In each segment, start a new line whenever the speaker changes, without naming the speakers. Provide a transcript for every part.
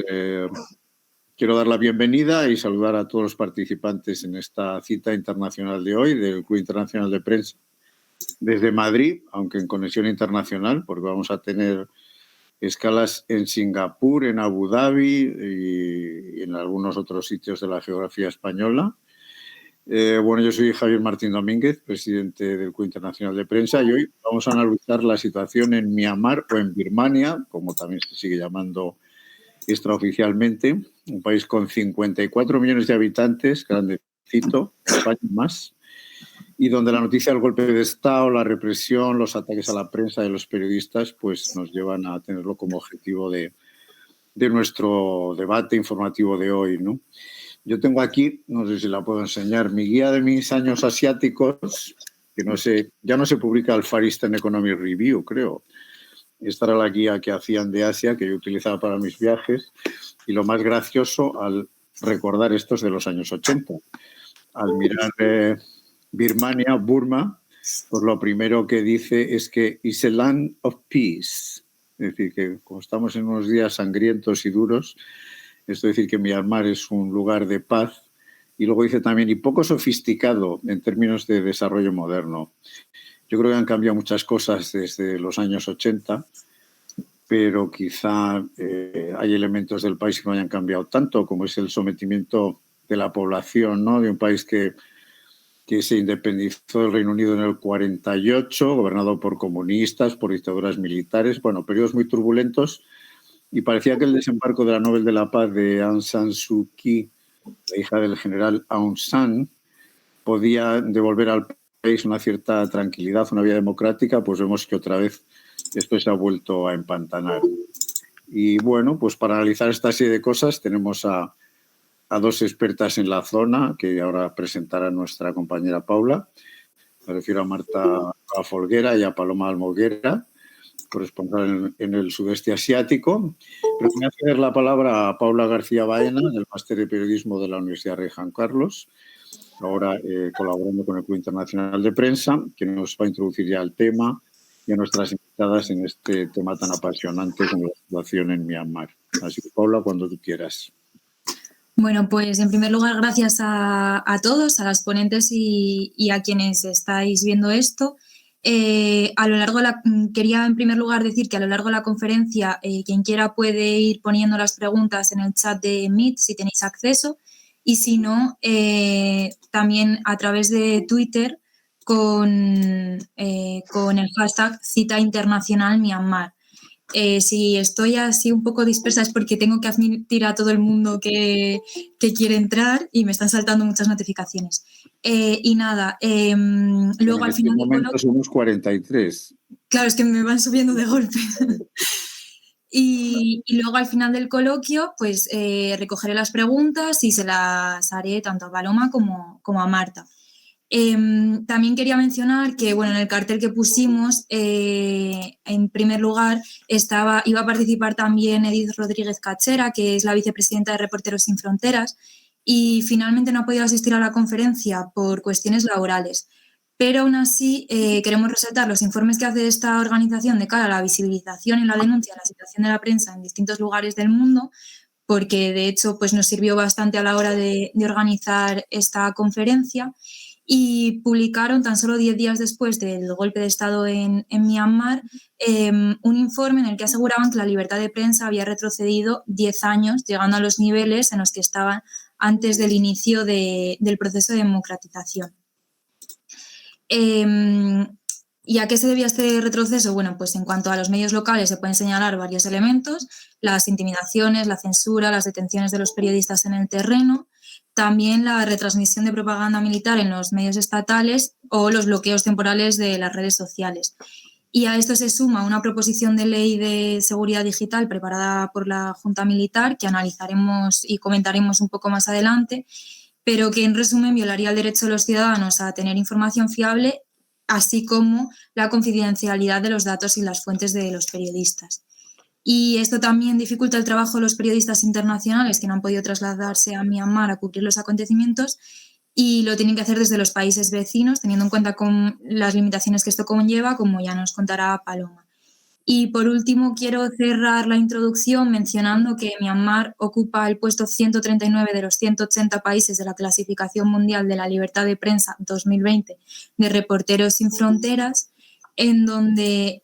Eh, quiero dar la bienvenida y saludar a todos los participantes en esta cita internacional de hoy del Club Internacional de Prensa desde Madrid, aunque en conexión internacional, porque vamos a tener escalas en Singapur, en Abu Dhabi y en algunos otros sitios de la geografía española. Bueno, yo soy Javier Martín Domínguez, presidente del Club Internacional de Prensa, y hoy vamos a analizar la situación en Myanmar o en Birmania, como también se sigue llamando extraoficialmente, un país con 54 millones de habitantes, grandecito, España más, y donde la noticia del golpe de Estado, la represión, los ataques a la prensa y a los periodistas, pues nos llevan a tenerlo como objetivo de nuestro debate informativo de hoy, ¿no? Yo tengo aquí, no sé si la puedo enseñar, mi guía de mis años asiáticos, que no sé, ya no se publica el Far Eastern Economic Review, creo. Esta era la guía que hacían de Asia, que yo utilizaba para mis viajes, y lo más gracioso al recordar estos de los años 80. Al mirar Birmania, Burma, pues lo primero que dice es que it's a land of peace. Es decir, que como estamos en unos días sangrientos y duros, esto es decir que Myanmar es un lugar de paz. Y luego dice también, y poco sofisticado en términos de desarrollo moderno. Yo creo que han cambiado muchas cosas desde los años 80, pero quizá hay elementos del país que no hayan cambiado tanto, como es el sometimiento de la población, ¿no? De un país que se independizó del Reino Unido en el 48, gobernado por comunistas, por dictaduras militares, bueno, periodos muy turbulentos, y parecía que el desembarco de la Nobel de la Paz de Aung San Suu Kyi, la hija del general Aung San, podía devolver al país una cierta tranquilidad, una vía democrática, pues vemos que otra vez esto se ha vuelto a empantanar. Y bueno, pues para analizar esta serie de cosas tenemos a dos expertas en la zona que ahora presentará nuestra compañera Paula. Me refiero a Marta Folguera y a Paloma Almoguera, corresponsal en el sudeste asiático. Pero voy a ceder la palabra a Paula García Baena, del Máster de Periodismo de la Universidad Rey Juan Carlos, ahora colaborando con el Club Internacional de Prensa, que nos va a introducir ya el tema y a nuestras invitadas en este tema tan apasionante como la situación en Myanmar. Así que, Paula, cuando tú quieras.
Bueno, pues en primer lugar, gracias a todos, a las ponentes y a quienes estáis viendo esto. Quería en primer lugar decir que a lo largo de la conferencia, quien quiera puede ir poniendo las preguntas en el chat de Meet si tenéis acceso, y si no, también a través de Twitter con el hashtag Cita Internacional Myanmar. Si estoy así un poco dispersa es porque tengo que admitir a todo el mundo que quiere entrar y me están saltando muchas notificaciones. Y nada, luego al final...
En este momento somos 43.
Claro, es que me van subiendo de golpe. Y luego al final del coloquio, pues recogeré las preguntas y se las haré tanto a Paloma como a Marta. También quería mencionar que, bueno, en el cartel que pusimos, en primer lugar, iba a participar también Edith Rodríguez Cachera, que es la vicepresidenta de Reporteros Sin Fronteras, y finalmente no ha podido asistir a la conferencia por cuestiones laborales. Pero aún así queremos resaltar los informes que hace esta organización de cara a la visibilización y la denuncia de la situación de la prensa en distintos lugares del mundo, porque de hecho pues, nos sirvió bastante a la hora de organizar esta conferencia. Y publicaron tan solo 10 días después del golpe de Estado en Myanmar un informe en el que aseguraban que la libertad de prensa había retrocedido 10 años, llegando a los niveles en los que estaban antes del inicio del proceso de democratización. ¿Y a qué se debía este retroceso? Bueno, pues en cuanto a los medios locales se pueden señalar varios elementos: las intimidaciones, la censura, las detenciones de los periodistas en el terreno, también la retransmisión de propaganda militar en los medios estatales o los bloqueos temporales de las redes sociales. Y a esto se suma una proposición de ley de seguridad digital preparada por la Junta Militar, que analizaremos y comentaremos un poco más adelante, pero que en resumen violaría el derecho de los ciudadanos a tener información fiable, así como la confidencialidad de los datos y las fuentes de los periodistas. Y esto también dificulta el trabajo de los periodistas internacionales que no han podido trasladarse a Myanmar a cubrir los acontecimientos y lo tienen que hacer desde los países vecinos, teniendo en cuenta con las limitaciones que esto conlleva, como ya nos contará Paloma. Y por último, quiero cerrar la introducción mencionando que Myanmar ocupa el puesto 139 de los 180 países de la Clasificación Mundial de la Libertad de Prensa 2020 de Reporteros Sin Fronteras, en donde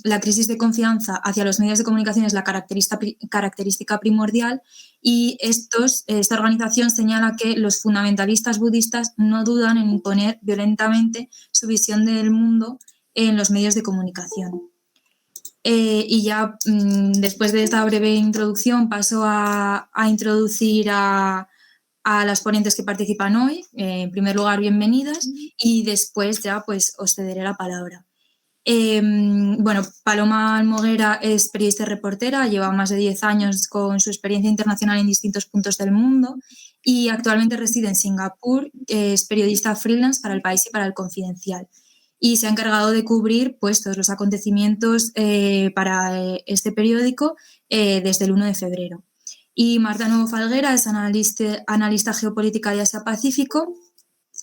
la crisis de confianza hacia los medios de comunicación es la característica primordial, y esta organización señala que los fundamentalistas budistas no dudan en imponer violentamente su visión del mundo en los medios de comunicación. Y ya después de esta breve introducción paso a introducir a las ponentes que participan hoy. En primer lugar, bienvenidas, y después ya pues os cederé la palabra. Bueno, Paloma Almoguera es periodista y reportera, lleva más de 10 años con su experiencia internacional en distintos puntos del mundo y actualmente reside en Singapur. Es periodista freelance para El País y para El Confidencial, y se ha encargado de cubrir pues, todos los acontecimientos para este periódico desde el 1 de febrero. Y Marta Nuevo Falguera es analista geopolítica de Asia-Pacífico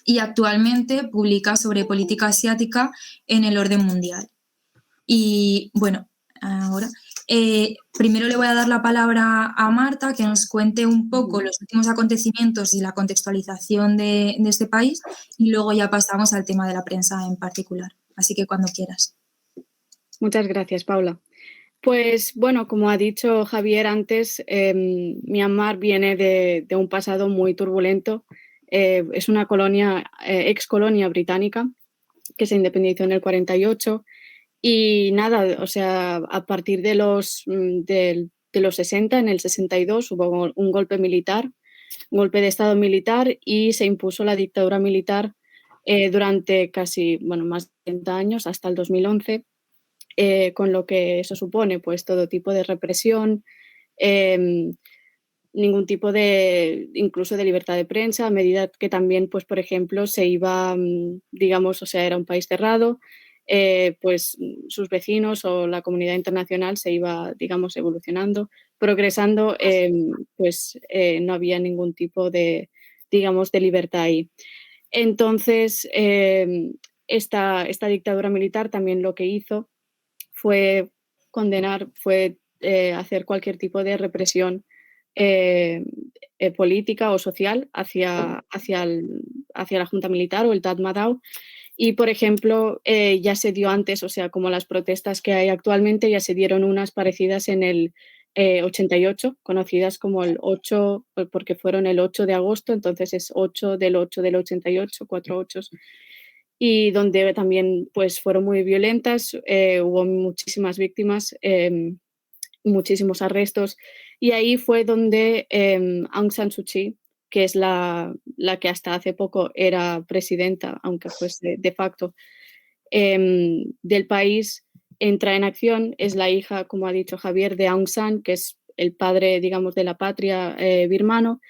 y actualmente publica sobre política asiática en El Orden Mundial. Y bueno, ahora primero le voy a dar la palabra a Marta, que nos cuente un poco los últimos acontecimientos y la contextualización de este país, y luego ya pasamos al tema de la prensa en particular. Así que cuando quieras.
Muchas gracias, Paula. Pues bueno, como ha dicho Javier antes, Myanmar viene de un pasado muy turbulento. Es una ex-colonia británica que se independizó en el 48. Y nada, o sea, a partir de los 60, en el 62, hubo un golpe militar, un golpe de Estado militar, y se impuso la dictadura militar durante casi, más de 30 años, hasta el 2011, con lo que eso supone, pues todo tipo de represión, ningún tipo incluso de libertad de prensa, a medida que también, pues por ejemplo, se iba, digamos, o sea, era un país cerrado, pues sus vecinos o la comunidad internacional se iba, digamos, evolucionando, progresando, pues no había ningún tipo de, digamos, de libertad ahí. Entonces, esta dictadura militar también lo que hizo fue hacer cualquier tipo de represión política o social hacia la junta militar o el Tatmadaw. Y, por ejemplo, ya se dio antes, o sea, como las protestas que hay actualmente, ya se dieron unas parecidas en el 88, conocidas como el 8, porque fueron el 8 de agosto, entonces es 8 del 88, 4 ochos, y donde también pues fueron muy violentas, hubo muchísimas víctimas, muchísimos arrestos, y ahí fue donde Aung San Suu Kyi, que es la que hasta hace poco era presidenta, aunque fuese de facto, del país, entra en acción. Es la hija, como ha dicho Javier, de Aung San, que es el padre, digamos, de la patria birmano.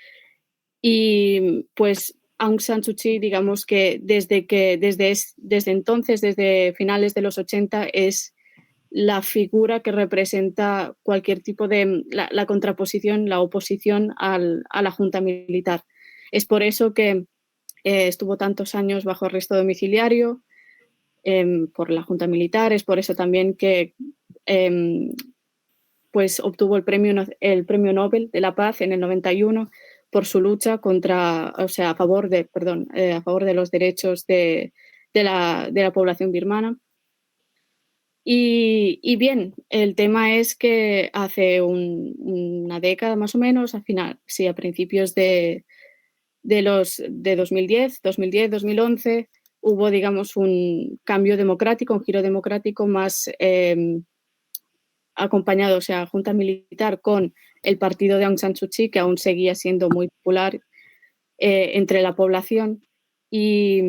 Y pues Aung San Suu Kyi, digamos que desde entonces, desde finales de los 80, es la figura que representa cualquier tipo de la contraposición, la oposición a la junta militar. Es por eso que estuvo tantos años bajo arresto domiciliario por la junta militar. Es por eso también que pues obtuvo el premio Nobel de la Paz en el 91 por su lucha a favor de los derechos de la población birmana. Y bien, el tema es que hace una década más o menos, a principios de 2010, 2011, hubo, digamos, un cambio democrático, un giro democrático más acompañado, o sea, junta militar con el partido de Aung San Suu Kyi, que aún seguía siendo muy popular entre la población, y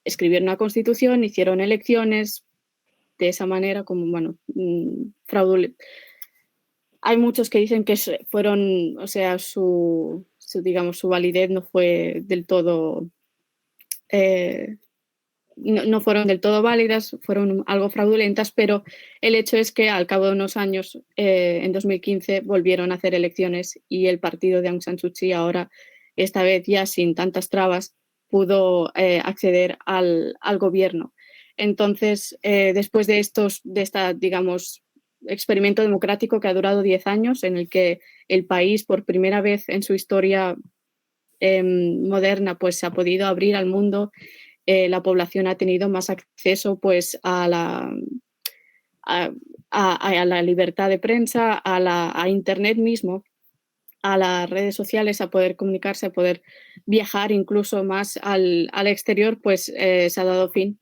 escribieron una constitución, hicieron elecciones de esa manera, como, fraudulenta. Hay muchos que dicen que fueron, o sea, su validez no fue del todo, no fueron del todo válidas, fueron algo fraudulentas, pero el hecho es que al cabo de unos años, en 2015, volvieron a hacer elecciones, y el partido de Aung San Suu Kyi ahora, esta vez ya sin tantas trabas, pudo acceder al gobierno. Entonces, después de esta, digamos, experimento democrático que ha durado 10 años, en el que el país, por primera vez en su historia moderna, pues se ha podido abrir al mundo, la población ha tenido más acceso pues a la libertad de prensa, a Internet mismo, a las redes sociales, a poder comunicarse, a poder viajar incluso más al exterior, pues se ha dado fin,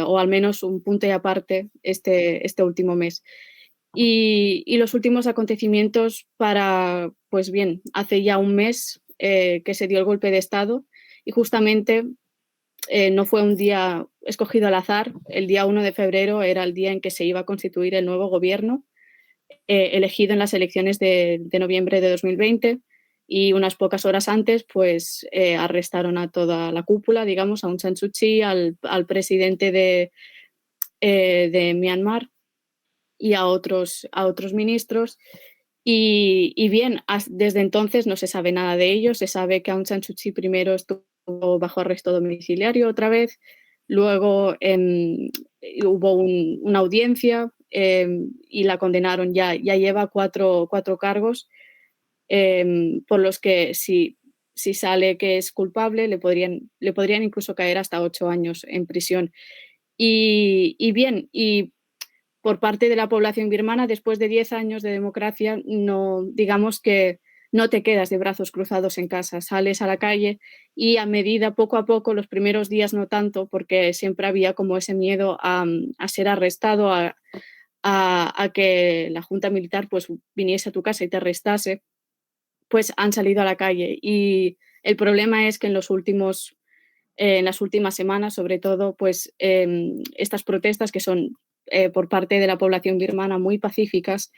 o al menos un punto y aparte este último mes. Y los últimos acontecimientos pues bien, hace ya un mes que se dio el golpe de Estado y justamente no fue un día escogido al azar. El día 1 de febrero era el día en que se iba a constituir el nuevo gobierno, elegido en las elecciones de noviembre de 2020, y unas pocas horas antes pues arrestaron a toda la cúpula, digamos, a Aung San Suu Kyi, al presidente de Myanmar y a otros ministros. Y bien, desde entonces no se sabe nada de ellos. Se sabe que Aung San Suu Kyi primero estuvo bajo arresto domiciliario otra vez, luego hubo una audiencia y la condenaron. Ya lleva cuatro cargos por los que si sale que es culpable le podrían incluso caer hasta 8 años en prisión. Y bien, y por parte de la población birmana, después de 10 años de democracia, no, digamos que no te quedas de brazos cruzados en casa, sales a la calle y a medida, poco a poco, los primeros días no tanto, porque siempre había como ese miedo a ser arrestado, a que la junta militar pues viniese a tu casa y te arrestase, pues han salido a la calle. Y el problema es que en las últimas semanas, sobre todo, pues estas protestas que son por parte de la población birmana muy pacíficas,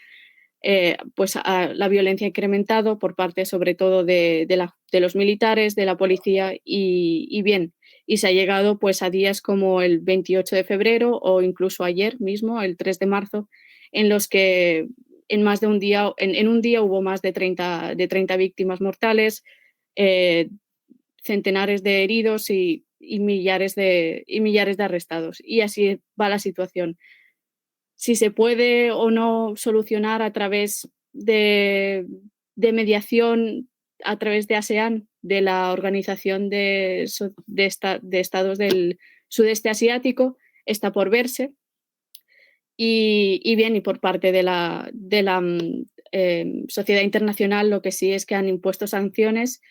pues la violencia ha incrementado por parte sobre todo de los militares, de la policía y bien, y se ha llegado pues a días como el 28 de febrero o incluso ayer mismo, el 3 de marzo, en los que en más de un día, en un día hubo más de 30 víctimas mortales, centenares de heridos y millares de arrestados. Y así va la situación. Si se puede o no solucionar a través de mediación, a través de ASEAN, de la Organización de Estados del Sudeste Asiático, está por verse. Y bien, y por parte de la sociedad internacional, lo que sí es que han impuesto sanciones.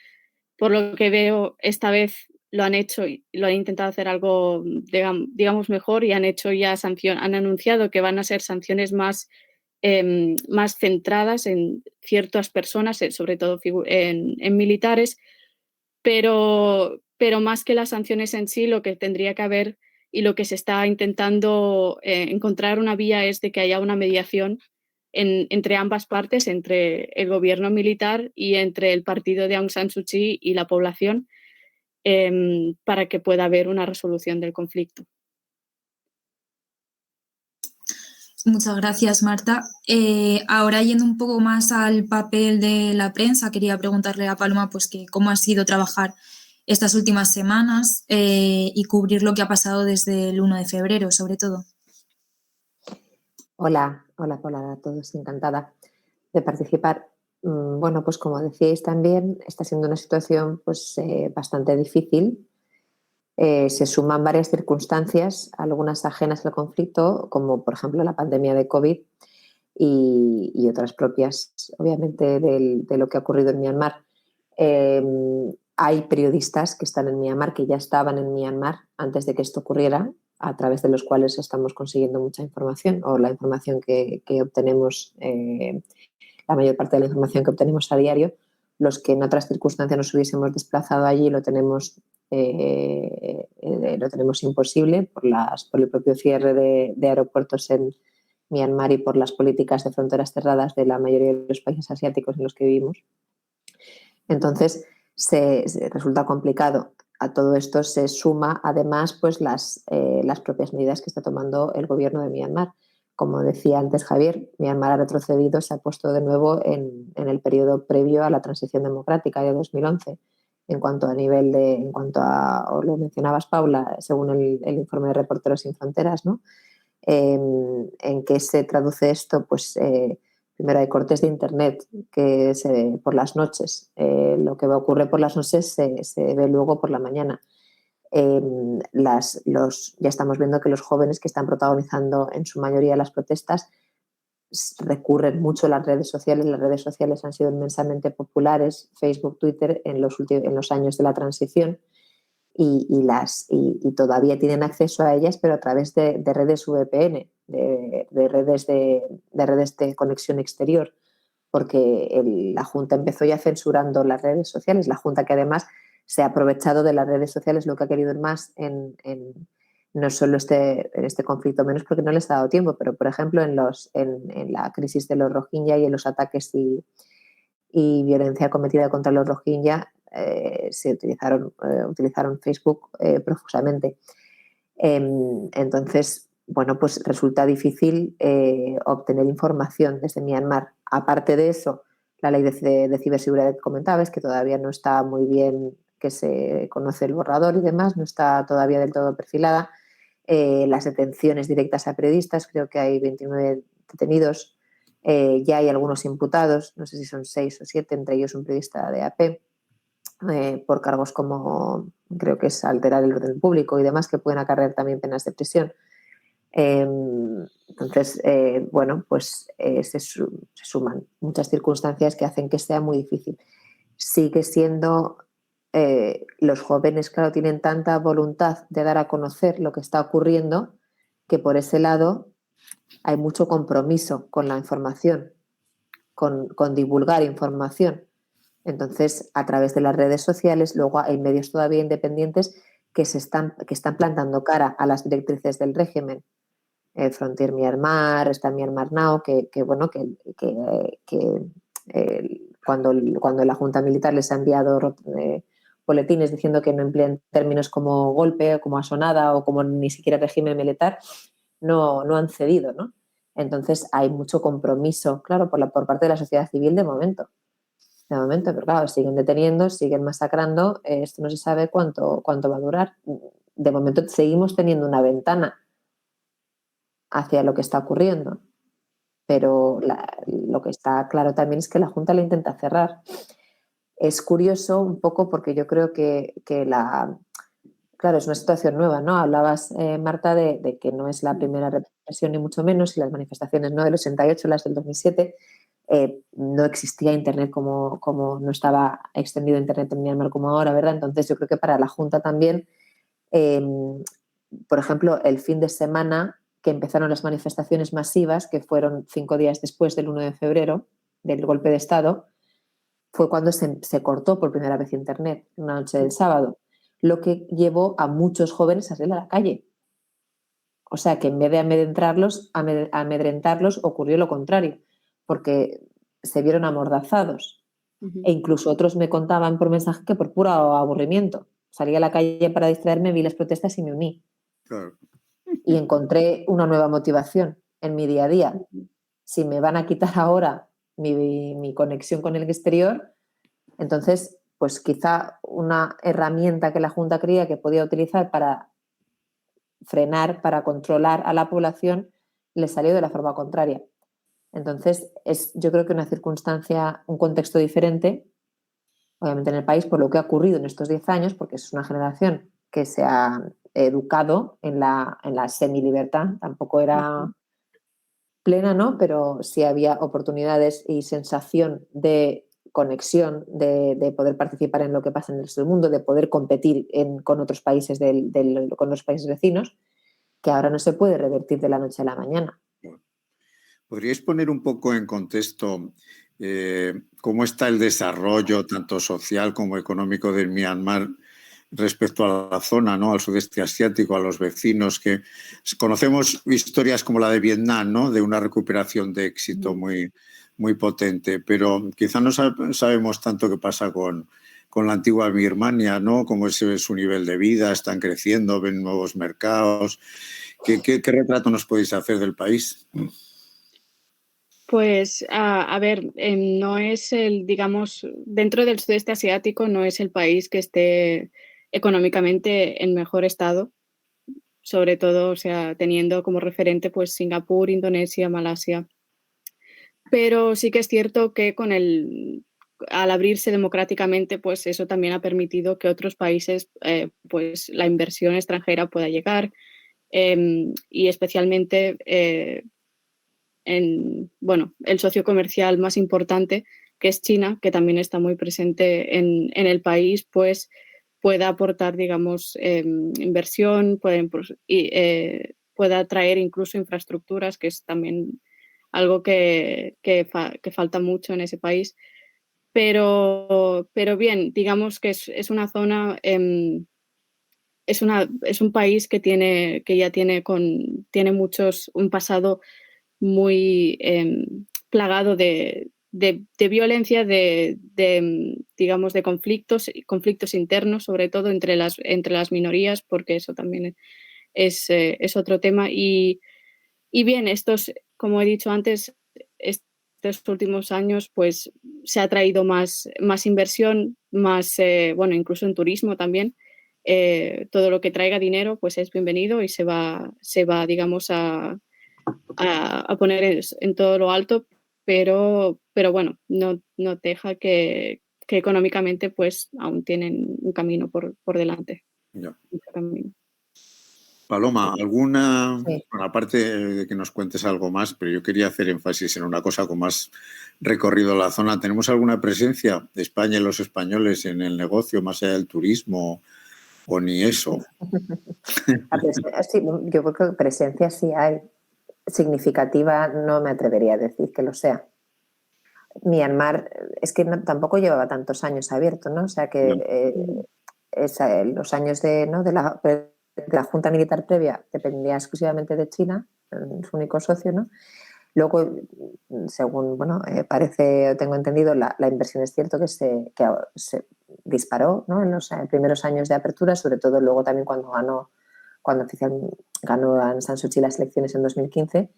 Por lo que veo, esta vez lo han hecho y lo han intentado hacer algo, digamos, mejor, y han anunciado que van a ser sanciones más centradas en ciertas personas, sobre todo en militares, pero más que las sanciones en sí, lo que tendría que haber y lo que se está intentando encontrar una vía es de que haya una mediación entre ambas partes, entre el gobierno militar y entre el partido de Aung San Suu Kyi y la población, para que pueda haber una resolución del conflicto.
Muchas gracias, Marta. Ahora, yendo un poco más al papel de la prensa, quería preguntarle a Paloma pues, cómo ha sido trabajar estas últimas semanas y cubrir lo que ha pasado desde el 1 de febrero, sobre todo.
Hola a todos, encantada de participar. Bueno, pues como decíais también, está siendo una situación pues, bastante difícil. Se suman varias circunstancias, algunas ajenas al conflicto, como por ejemplo la pandemia de COVID y otras propias, obviamente, de lo que ha ocurrido en Myanmar. Hay periodistas que están en Myanmar, que ya estaban en Myanmar antes de que esto ocurriera, a través de los cuales estamos consiguiendo mucha información, o la información que obtenemos, la mayor parte de la información que obtenemos a diario. Los que en otras circunstancias nos hubiésemos desplazado allí lo tenemos imposible por el propio cierre de aeropuertos en Myanmar y por las políticas de fronteras cerradas de la mayoría de los países asiáticos en los que vivimos. Entonces, resulta complicado. A todo esto se suma, además, pues las propias medidas que está tomando el gobierno de Myanmar. Como decía antes Javier, Myanmar ha retrocedido, se ha puesto de nuevo en el periodo previo a la transición democrática de 2011, en cuanto a, os lo mencionabas, Paula, según el informe de Reporteros Sin Fronteras, ¿no? ¿En qué se traduce esto? Pues primero hay cortes de internet por las noches. Lo que ocurre por las noches se ve luego por la mañana. Ya estamos viendo que los jóvenes que están protagonizando en su mayoría las protestas recurren mucho a las redes sociales. Las redes sociales han sido inmensamente populares, Facebook, Twitter, en los años de la transición y todavía tienen acceso a ellas, pero a través de redes VPN, de redes de conexión exterior, porque la Junta empezó ya censurando las redes sociales. La Junta, que además se ha aprovechado de las redes sociales, lo que ha querido ir más no solo en este conflicto, menos porque no les ha dado tiempo, pero por ejemplo en la crisis de los Rohingya y en los ataques y violencia cometida contra los Rohingya, se utilizaron Facebook profusamente. Entonces, bueno, pues resulta difícil obtener información desde Myanmar. Aparte de eso, la ley de ciberseguridad que comentabas, que todavía no está muy bien, que se conoce el borrador y demás, no está todavía del todo perfilada. Las detenciones directas a periodistas, creo que hay 29 detenidos, ya hay algunos imputados, no sé si son 6 o 7, entre ellos un periodista de AP, por cargos como, creo que es alterar el orden público y demás, que pueden acarrear también penas de prisión. Entonces, bueno, pues se suman muchas circunstancias que hacen que sea muy difícil. Sigue siendo, los jóvenes, claro, tienen tanta voluntad de dar a conocer lo que está ocurriendo, que por ese lado hay mucho compromiso con la información, con divulgar información. Entonces, a través de las redes sociales, luego hay medios todavía independientes que están plantando cara a las directrices del régimen. Frontier Myanmar, está Myanmar Now, cuando la Junta Militar les ha enviado boletines diciendo que no empleen términos como golpe, como asonada o como ni siquiera régimen militar, no han cedido, ¿no? Entonces hay mucho compromiso, claro, por parte de la sociedad civil de momento, pero claro, siguen deteniendo, siguen masacrando, esto no se sabe cuánto va a durar. De momento seguimos teniendo una ventana hacia lo que está ocurriendo, pero lo que está claro también es que la Junta la intenta cerrar. Es curioso un poco porque yo creo que claro, es una situación nueva, ¿no? Hablabas, Marta, de que no es la primera represión ni mucho menos, y las manifestaciones, ¿no?, del 88, las del 2007, no existía Internet como no estaba extendido Internet en Myanmar como ahora, ¿verdad? Entonces yo creo que para la Junta también, por ejemplo, el fin de semana que empezaron las manifestaciones masivas, que fueron 5 días después del 1 de febrero, del golpe de Estado, fue cuando se cortó por primera vez Internet, una noche del sábado, lo que llevó a muchos jóvenes a salir a la calle. O sea que en vez de amedrentarlos, ocurrió lo contrario, porque se vieron amordazados. E incluso otros me contaban por mensaje que por puro aburrimiento. Salí a la calle para distraerme, vi las protestas y me uní.
Claro.
Y encontré una nueva motivación en mi día a día. Si me van a quitar ahora mi conexión con el exterior, entonces, pues quizá una herramienta que la Junta creía que podía utilizar para frenar, para controlar a la población, le salió de la forma contraria. Entonces, yo creo que una circunstancia, un contexto diferente, obviamente en el país, por lo que ha ocurrido en estos 10 años, porque es una generación que se ha educado en la semilibertad, tampoco era plena, ¿no? Pero sí había oportunidades y sensación de conexión, de poder participar en lo que pasa en el resto del mundo, de poder competir con otros países con los países vecinos, que ahora no se puede revertir de la noche a la mañana.
¿Podríais poner un poco en contexto cómo está el desarrollo tanto social como económico del Myanmar respecto a la zona, ¿no?, al sudeste asiático, a los vecinos, que conocemos historias como la de Vietnam, ¿no?, de una recuperación de éxito muy, muy potente, pero quizá no sabemos tanto qué pasa con la antigua Birmania, ¿no?, cómo es su nivel de vida, están creciendo, ven nuevos mercados. ¿Qué retrato nos podéis hacer del país?
Pues, a ver, no es digamos, dentro del sudeste asiático no es el país que esté económicamente en mejor estado, sobre todo, o sea, teniendo como referente pues Singapur, Indonesia, Malasia. Pero sí que es cierto que al abrirse democráticamente, pues eso también ha permitido que otros países, pues la inversión extranjera pueda llegar, y especialmente bueno, el socio comercial más importante, que es China, que también está muy presente en el país, pues pueda aportar, digamos, inversión, pueda traer incluso infraestructuras, que es también algo que falta mucho en ese país. Pero bien, digamos que es una zona, es un país que ya tiene un pasado muy plagado de violencia, digamos, de conflictos internos, sobre todo entre las minorías, porque eso también es otro tema. Y bien, como he dicho antes, estos últimos años, pues se ha traído más inversión, bueno, incluso en turismo también. Todo lo que traiga dinero, pues es bienvenido y se va digamos, a poner en todo lo alto, pero bueno, no deja que económicamente pues aún tienen un camino por delante.
Ya.
Mucho camino.
Paloma, alguna,
Sí.
bueno, aparte de que nos cuentes algo más, pero yo quería hacer énfasis en una cosa con más recorrido la zona. ¿Tenemos alguna presencia de España y los españoles en el negocio, más allá del turismo, o ni eso?
Sí, yo creo que presencia sí hay. Significativa no me atrevería a decir que lo sea. Myanmar es que tampoco llevaba tantos años abierto, ¿no? O sea que los años de la Junta Militar previa dependía exclusivamente de China, su único socio, ¿no? Luego, según parece o tengo entendido, la inversión es cierto que se disparó, ¿no? En los primeros años de apertura, sobre todo luego también cuando oficialmente ganó Aung San Suu Kyi las elecciones en 2015.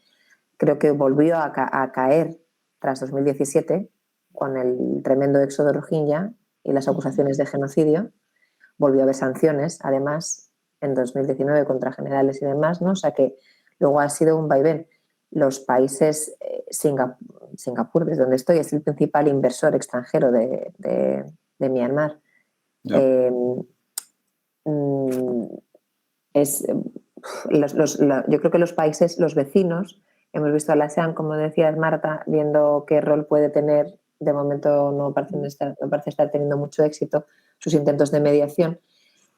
Creo que volvió a caer tras 2017 con el tremendo éxodo rohingya y las acusaciones de genocidio. Volvió a haber sanciones, además, en 2019 contra generales y demás, ¿no? O sea que luego ha sido un vaivén. Los países, Singapur, desde donde estoy, es el principal inversor extranjero de Myanmar.
Ya.
Yo creo que los países, los vecinos, hemos visto a la ASEAN, como decías, Marta, viendo qué rol puede tener. De momento no parece estar teniendo mucho éxito sus intentos de mediación.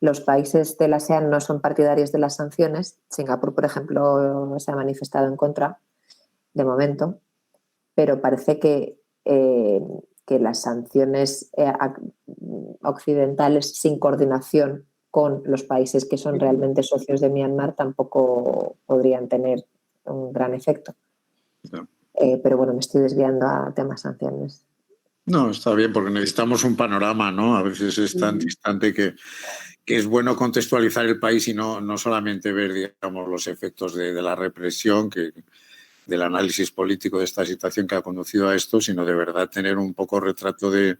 Los países de la ASEAN no son partidarios de las sanciones. Singapur, por ejemplo, se ha manifestado en contra, de momento, pero parece que las sanciones occidentales sin coordinación con los países que son realmente socios de Myanmar tampoco podrían tener un gran efecto.
No.
Pero bueno, me estoy desviando a temas sanciones.
No, está bien, porque necesitamos un panorama, ¿no? A veces es tan distante que es bueno contextualizar el país y no solamente ver, digamos, los efectos de la represión, del análisis político de esta situación que ha conducido a esto, sino de verdad tener un poco retrato de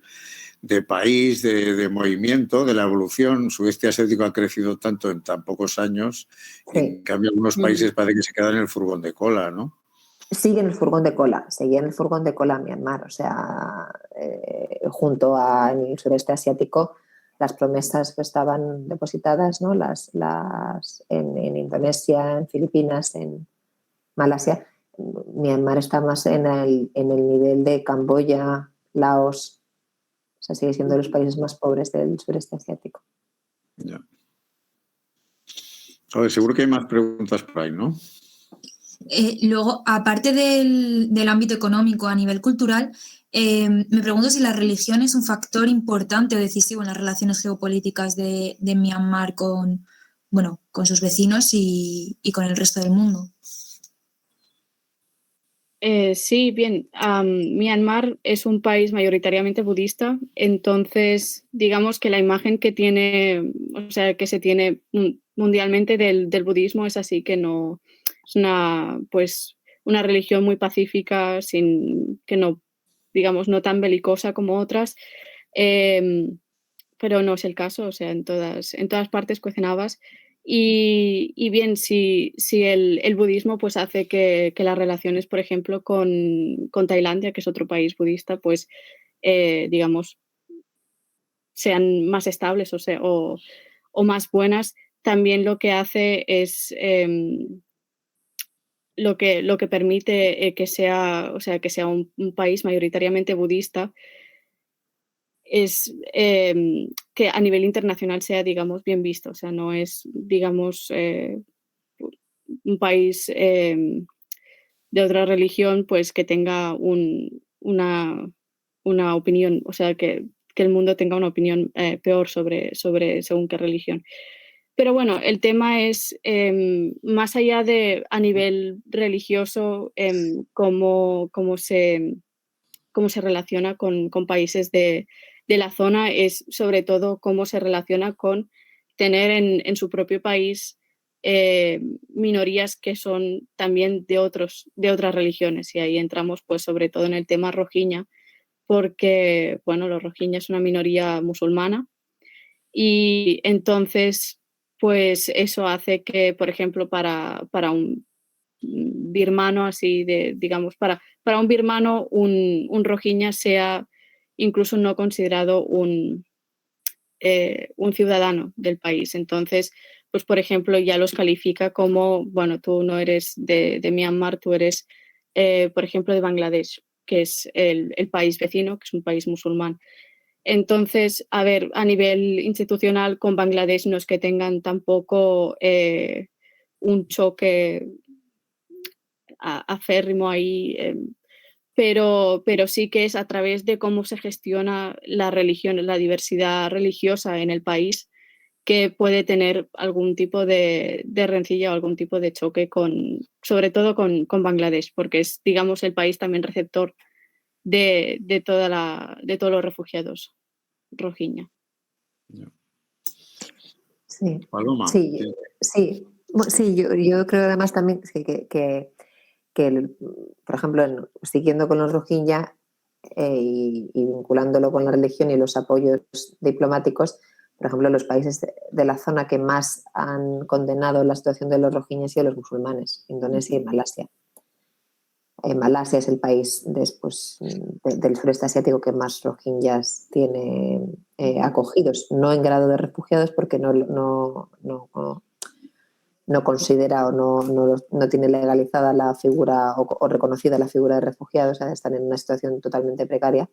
país, de movimiento, de la evolución. El sudeste asiático ha crecido tanto en tan pocos años,
Sí.
en cambio algunos países parece que se quedan en el furgón de cola, ¿no?
Seguía en el furgón de cola Myanmar, o sea, junto al sureste asiático, las promesas que estaban depositadas, ¿no? En Indonesia, en Filipinas, en Malasia. Myanmar está más en el nivel de Camboya, Laos, o sea, sigue siendo de los países más pobres del sureste asiático.
Ya. A ver, seguro que hay más preguntas por ahí, ¿no?
Luego, aparte del ámbito económico a nivel cultural, me pregunto si la religión es un factor importante o decisivo en las relaciones geopolíticas de Myanmar con sus vecinos y con el resto del mundo.
Sí, bien. Myanmar es un país mayoritariamente budista, entonces digamos que la imagen que tiene, o sea, que se tiene mundialmente del budismo es así, que no es una una religión muy pacífica, que no, digamos, no tan belicosa como otras, pero no es el caso, o sea, en todas partes cuecen habas. Y bien, si el budismo pues hace que las relaciones, por ejemplo, con Tailandia, que es otro país budista, pues digamos, sean más estables o más buenas, también lo que hace es lo que permite que sea, o sea, que sea un país mayoritariamente budista es que a nivel internacional sea, digamos, bien visto. O sea, no es, digamos, un país de otra religión pues que tenga una opinión, o sea, que el mundo tenga una opinión peor sobre según qué religión. Pero bueno, el tema es, más allá de a nivel religioso, cómo se relaciona con países de la zona, es sobre todo cómo se relaciona con tener en su propio país minorías que son también de otras religiones. Y ahí entramos pues sobre todo en el tema rohingya, porque bueno, los rohingya es una minoría musulmana y entonces pues eso hace que, por ejemplo, para un birmano así digamos, para un birmano un rohingya sea incluso no considerado un ciudadano del país. Entonces, pues por ejemplo, ya los califica como, bueno, tú no eres de Myanmar, tú eres, por ejemplo, de Bangladesh, que es el país vecino, que es un país musulmán. Entonces, a ver, a nivel institucional con Bangladesh no es que tengan tampoco un choque aférrimo ahí, pero sí que es a través de cómo se gestiona la religión, la diversidad religiosa en el país, que puede tener algún tipo de rencilla o algún tipo de choque sobre todo con Bangladesh, porque es, digamos, el país también receptor de todos los refugiados rohingya.
Sí,
Paloma.
sí, yo creo además también que por ejemplo, siguiendo con los rohingya y vinculándolo con la religión y los apoyos diplomáticos, por ejemplo, los países de la zona que más han condenado la situación de los rohingya han sido los musulmanes, Indonesia y Malasia. Malasia es el país después del sureste asiático que más rohingyas tiene acogidos, no en grado de refugiados porque no considera o no tiene legalizada la figura o reconocida la figura de refugiados, o sea, están en una situación totalmente precaria,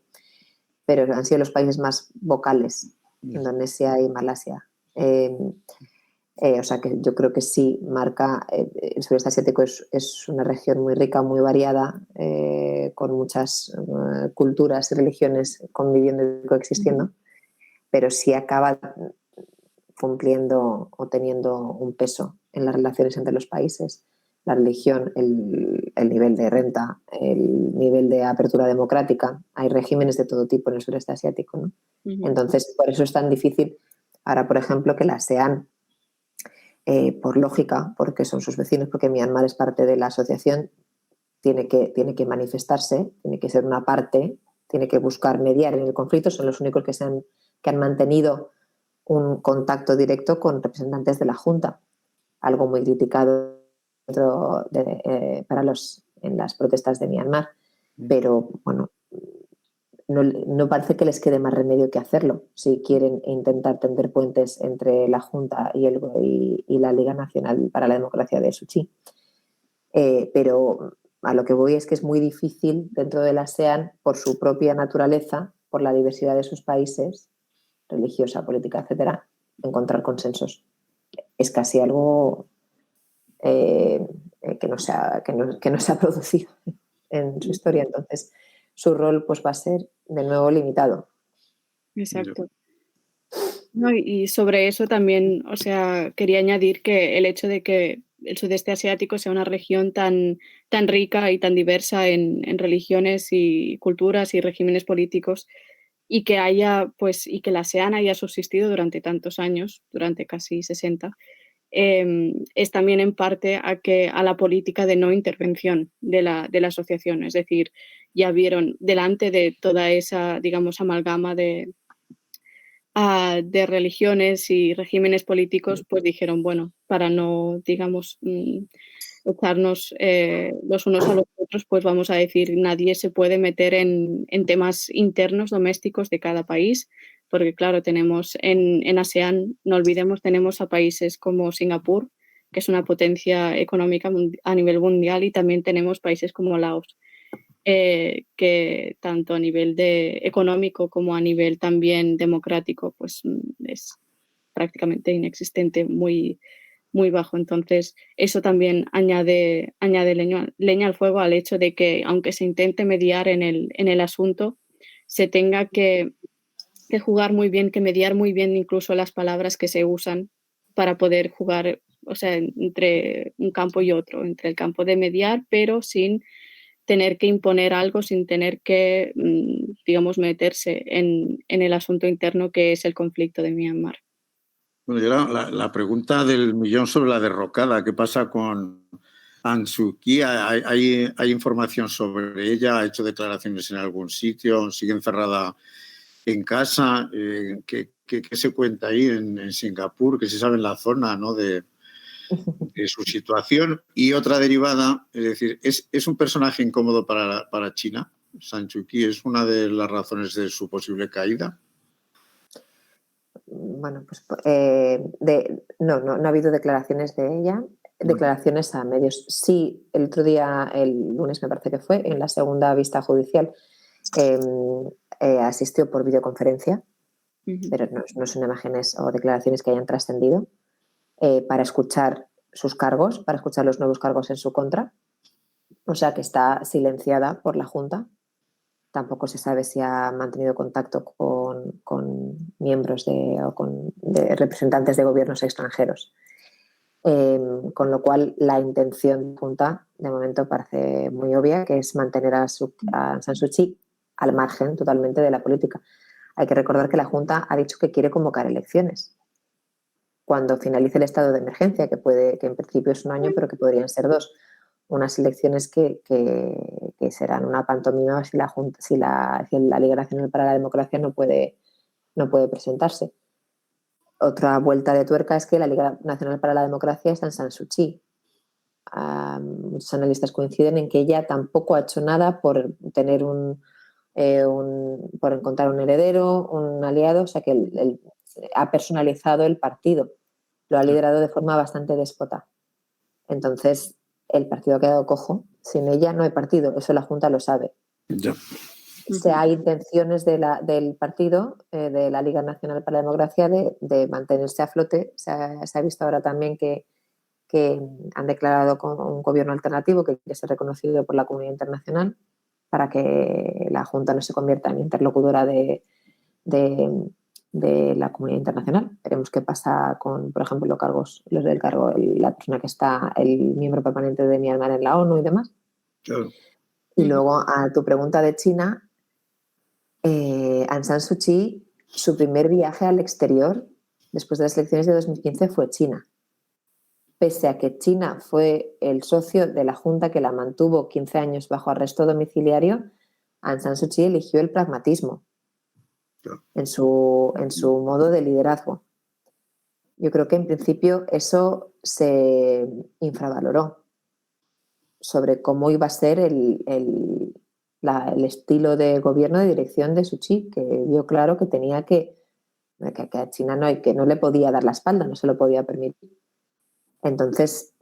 pero han sido los países más vocales, Indonesia y Malasia. O sea que yo creo que sí marca, el sureste asiático es una región muy rica, muy variada, con muchas culturas y religiones conviviendo y coexistiendo, pero sí acaba cumpliendo o teniendo un peso en las relaciones entre los países. La religión, el nivel de renta, el nivel de apertura democrática. Hay regímenes de todo tipo en el sureste asiático, ¿no? Entonces, por eso es tan difícil ahora, por ejemplo, que la ASEAN, por lógica, porque son sus vecinos, porque Myanmar es parte de la asociación, tiene que manifestarse, tiene que ser una parte, tiene que buscar mediar en el conflicto, son los únicos que han mantenido un contacto directo con representantes de la Junta, algo muy criticado en las protestas de Myanmar, pero bueno, no parece que les quede más remedio que hacerlo si quieren intentar tender puentes entre la Junta y la Liga Nacional para la Democracia de Suu Kyi. Pero a lo que voy es que es muy difícil dentro de la ASEAN, por su propia naturaleza, por la diversidad de sus países, religiosa, política, etcétera, encontrar consensos. Es casi algo que no se ha producido en su historia. Entonces, su rol pues va a ser de nuevo limitado.
Exacto. No, y sobre eso también, o sea, quería añadir que el hecho de que el sudeste asiático sea una región tan rica y tan diversa en religiones y culturas y regímenes políticos, y que haya, pues, y que la ASEAN haya subsistido durante tantos años, durante casi 60, es también en parte a la política de no intervención de la asociación. Es decir, ya vieron delante de toda esa, digamos, amalgama de religiones y regímenes políticos, pues dijeron, bueno, para no, digamos, echarnos los unos a los otros, pues vamos a decir, nadie se puede meter en temas internos, domésticos de cada país, porque claro, tenemos en ASEAN, no olvidemos, tenemos a países como Singapur, que es una potencia económica a nivel mundial, y también tenemos países como Laos, que tanto a nivel económico como a nivel también democrático, pues es prácticamente inexistente, muy, muy bajo. Entonces, eso también añade leña al fuego al hecho de que, aunque se intente mediar en el asunto, se tenga que jugar muy bien, que mediar muy bien incluso las palabras que se usan para poder jugar, o sea, entre un campo y otro, entre el campo de mediar, pero sin tener que imponer algo, sin tener que, digamos, meterse en el asunto interno que es el conflicto de Myanmar.
Bueno, yo la pregunta del millón sobre la derrocada, ¿qué pasa con Aung San Suu Kyi? ¿Hay información sobre ella? ¿Ha hecho declaraciones en algún sitio? ¿Sigue encerrada en casa? ¿Qué se cuenta ahí en Singapur? ¿Qué se sabe en la zona, ¿no?, de su situación? Y otra derivada, es decir, ¿es un personaje incómodo para China? Aung San Suu Kyi, ¿es una de las razones de su posible caída?
Bueno, pues no ha habido declaraciones de ella, declaraciones a medios. Sí, el otro día, el lunes me parece que fue, en la segunda vista judicial, asistió por videoconferencia, pero no son imágenes o declaraciones que hayan trascendido, para escuchar sus cargos, para escuchar los nuevos cargos en su contra. O sea que está silenciada por la Junta. Tampoco se sabe si ha mantenido contacto con miembros de representantes de gobiernos extranjeros. Con lo cual, la intención de la Junta, de momento, parece muy obvia, que es mantener a Aung San Suu Kyi al margen totalmente de la política. Hay que recordar que la Junta ha dicho que quiere convocar elecciones cuando finalice el estado de emergencia, que en principio es un año, pero que podrían ser 2. Unas elecciones que serán una pantomima si la Liga Nacional para la Democracia no puede presentarse. Otra vuelta de tuerca es que la Liga Nacional para la Democracia es Aung San Suu Kyi. Muchos analistas coinciden en que ella tampoco ha hecho nada por tener por encontrar un heredero, un aliado, o sea que ha personalizado el partido, lo ha liderado de forma bastante déspota. Entonces, el partido ha quedado cojo. Sin ella no hay partido, eso la Junta lo sabe.
Ya.
Hay intenciones del partido, de la Liga Nacional para la Democracia, de mantenerse a flote. Se ha visto ahora también que han declarado con un gobierno alternativo que quiere ser reconocido por la comunidad internacional para que la Junta no se convierta en interlocutora de la comunidad internacional. Veremos qué pasa con, por ejemplo, los del cargo, la persona que está, el miembro permanente de Myanmar en la ONU y demás.
Claro.
Y luego, a tu pregunta de China, Aung San Suu Kyi, su primer viaje al exterior después de las elecciones de 2015 fue China. Pese a que China fue el socio de la Junta que la mantuvo 15 años bajo arresto domiciliario, Aung San Suu Kyi eligió el pragmatismo en su modo de liderazgo. Yo creo que en principio eso se infravaloró sobre cómo iba a ser el estilo de gobierno de dirección de Suu Kyi, que vio claro que tenía que a China que no le podía dar la espalda, no se lo podía permitir. Entonces,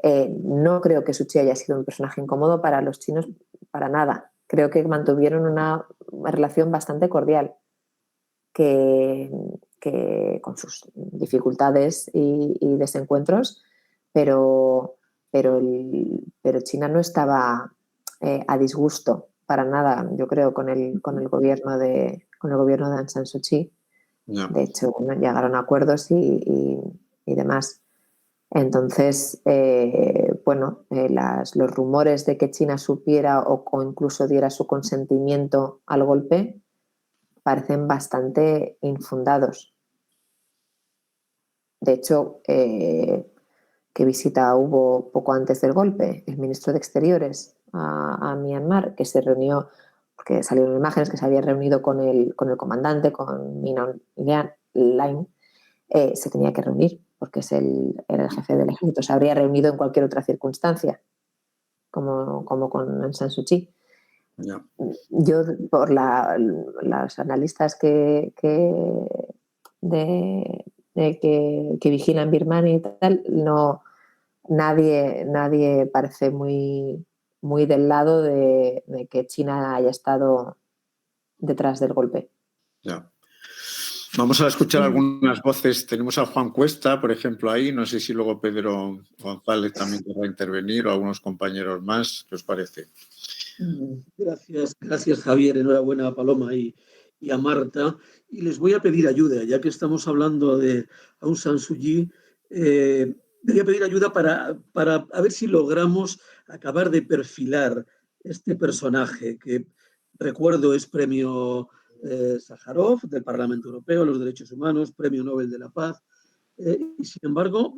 no creo que Suu Kyi haya sido un personaje incómodo para los chinos, para nada. Creo que mantuvieron una relación bastante cordial, que con sus dificultades y desencuentros, pero China no estaba a disgusto para nada, yo creo, con el gobierno de Aung San Suu Kyi.
No.
De hecho, bueno, llegaron a acuerdos y demás. Entonces, los rumores de que China supiera o incluso diera su consentimiento al golpe parecen bastante infundados. De hecho, qué visita hubo poco antes del golpe, el ministro de Exteriores a Myanmar, que se reunió, porque salieron imágenes que se había reunido con el comandante, con Min Aung Hlaing, se tenía que reunir porque era el jefe del ejército. Se habría reunido en cualquier otra circunstancia, como con Aung San Suu Kyi.
Ya.
Yo, por los analistas que vigilan Birmania y tal, nadie parece muy, muy del lado de que China haya estado detrás del golpe.
Ya. Vamos a escuchar algunas voces. Tenemos a Juan Cuesta, por ejemplo, ahí. No sé si luego Pedro González también querrá intervenir o algunos compañeros más. ¿Qué os parece?
Gracias Javier, enhorabuena a Paloma y a Marta. Y les voy a pedir ayuda, ya que estamos hablando de Aung San Suu Kyi, les voy a pedir ayuda para a ver si logramos acabar de perfilar este personaje, que recuerdo es premio Sájarov del Parlamento Europeo a los Derechos Humanos, premio Nobel de la Paz, y sin embargo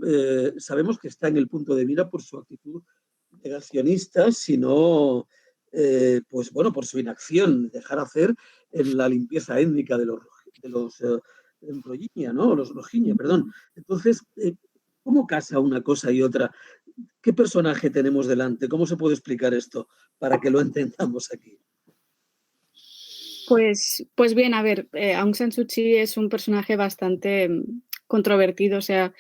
sabemos que está en el punto de mira por su actitud negacionista, sino pues bueno, por su inacción, dejar hacer en la limpieza étnica de los Rohingya, ¿no? Los Rohingya, perdón. Entonces, ¿cómo casa una cosa y otra? ¿Qué personaje tenemos delante? ¿Cómo se puede explicar esto para que lo entendamos aquí?
Pues bien, a ver, Aung San Suu Kyi es un personaje bastante controvertido, o sea,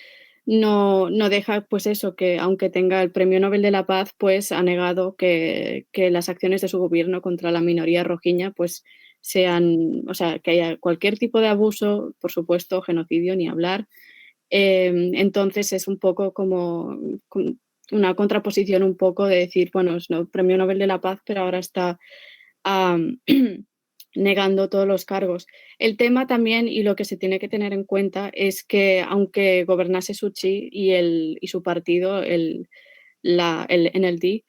no deja, pues eso, que aunque tenga el Premio Nobel de la Paz, pues ha negado que las acciones de su gobierno contra la minoría rohinyá, pues sean, o sea, que haya cualquier tipo de abuso, por supuesto, genocidio, ni hablar. Entonces es un poco como una contraposición un poco de decir, bueno, es el Premio Nobel de la Paz, pero ahora está negando todos los cargos. El tema también, y lo que se tiene que tener en cuenta, es que aunque gobernase Suu Kyi y su partido, el NLD,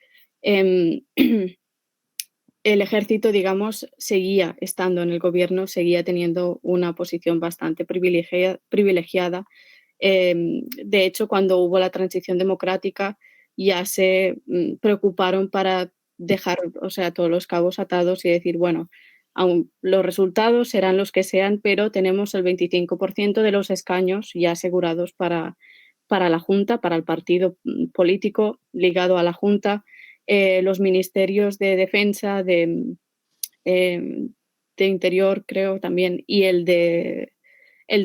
el ejército, digamos, seguía estando en el gobierno, seguía teniendo una posición bastante privilegiada. De hecho, cuando hubo la transición democrática, ya se preocuparon para dejar, o sea, todos los cabos atados y decir, bueno, aun los resultados serán los que sean, pero tenemos el 25% de los escaños ya asegurados para la Junta, para el partido político ligado a la Junta, los ministerios de defensa, de interior, creo también, y el de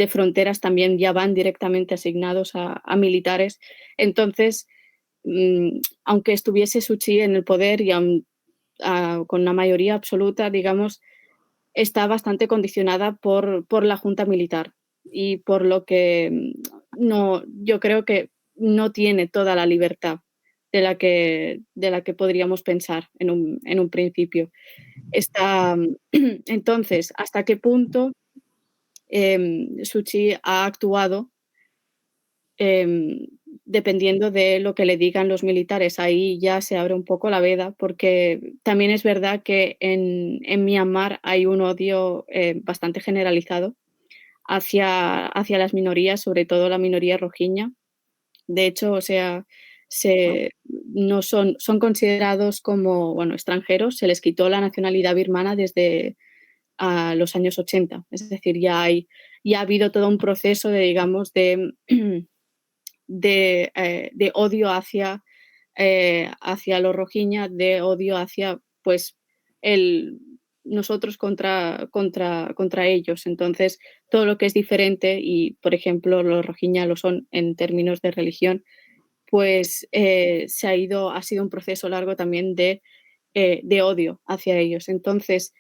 fronteras también ya van directamente asignados a militares. Entonces, aunque estuviese Suu Kyi en el poder y con una mayoría absoluta, digamos, está bastante condicionada por la junta militar y por lo que yo creo que no tiene toda la libertad de la que podríamos pensar en un principio. Entonces, ¿hasta qué punto Suu Kyi ha actuado dependiendo de lo que le digan los militares? Ahí ya se abre un poco la veda, porque también es verdad que en Myanmar hay un odio bastante generalizado hacia las minorías, sobre todo la minoría rohinyá. De hecho, o sea, no son considerados como, bueno, extranjeros. Se les quitó la nacionalidad birmana desde los años 80. Es decir, ya ha habido todo un proceso de, digamos, de odio hacia los rohinyá, de odio hacia, pues, nosotros contra ellos. Entonces, todo lo que es diferente, y por ejemplo los rohinyá lo son en términos de religión, pues ha sido un proceso largo también de odio hacia ellos. Entonces,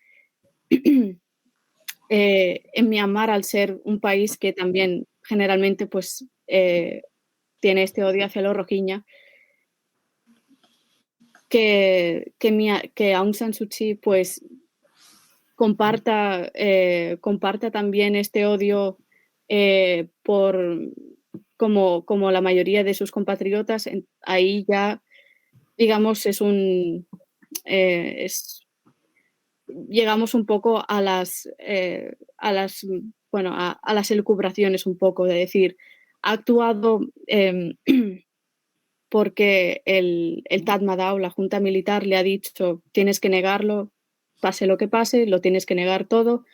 en Myanmar, al ser un país que también generalmente pues tiene este odio hacia los rohinyá, que Aung San Suu Kyi pues comparta también este odio como la mayoría de sus compatriotas. Ahí ya, digamos, llegamos un poco a las elucubraciones un poco, de decir, ha actuado porque el Tatmadaw, la Junta Militar, le ha dicho tienes que negarlo, pase lo que pase, lo tienes que negar todo,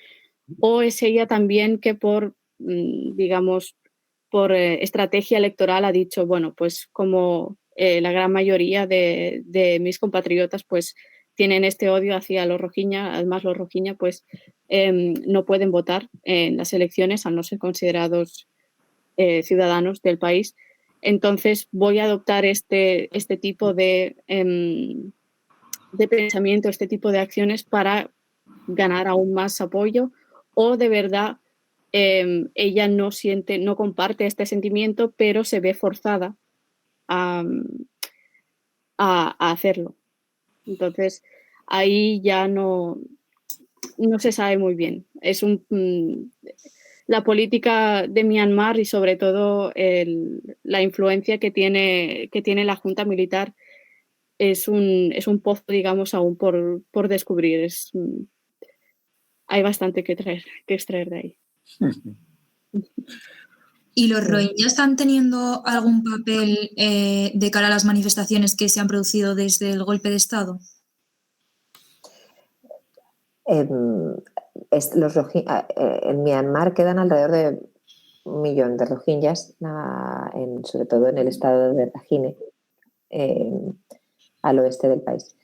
o es ella también que digamos, por estrategia electoral ha dicho, bueno, pues como la gran mayoría de mis compatriotas pues tienen este odio hacia los rohingya, además los rohingya pues no pueden votar en las elecciones al no ser considerados ciudadanos del país. Entonces voy a adoptar este tipo de pensamiento, este tipo de acciones para ganar aún más apoyo, o de verdad ella no comparte este sentimiento, pero se ve forzada a hacerlo. Entonces ahí ya no se sabe muy bien. Es la política de Myanmar y sobre todo la influencia que tiene la Junta Militar es un pozo, digamos, aún por descubrir. Hay bastante que extraer de ahí.
¿Y los rohingyas están teniendo algún papel de cara a las manifestaciones que se han producido desde el golpe de Estado?
En Myanmar quedan alrededor de 1 millón de rohingyas, sobre todo en el estado de Rakhine, al oeste del país.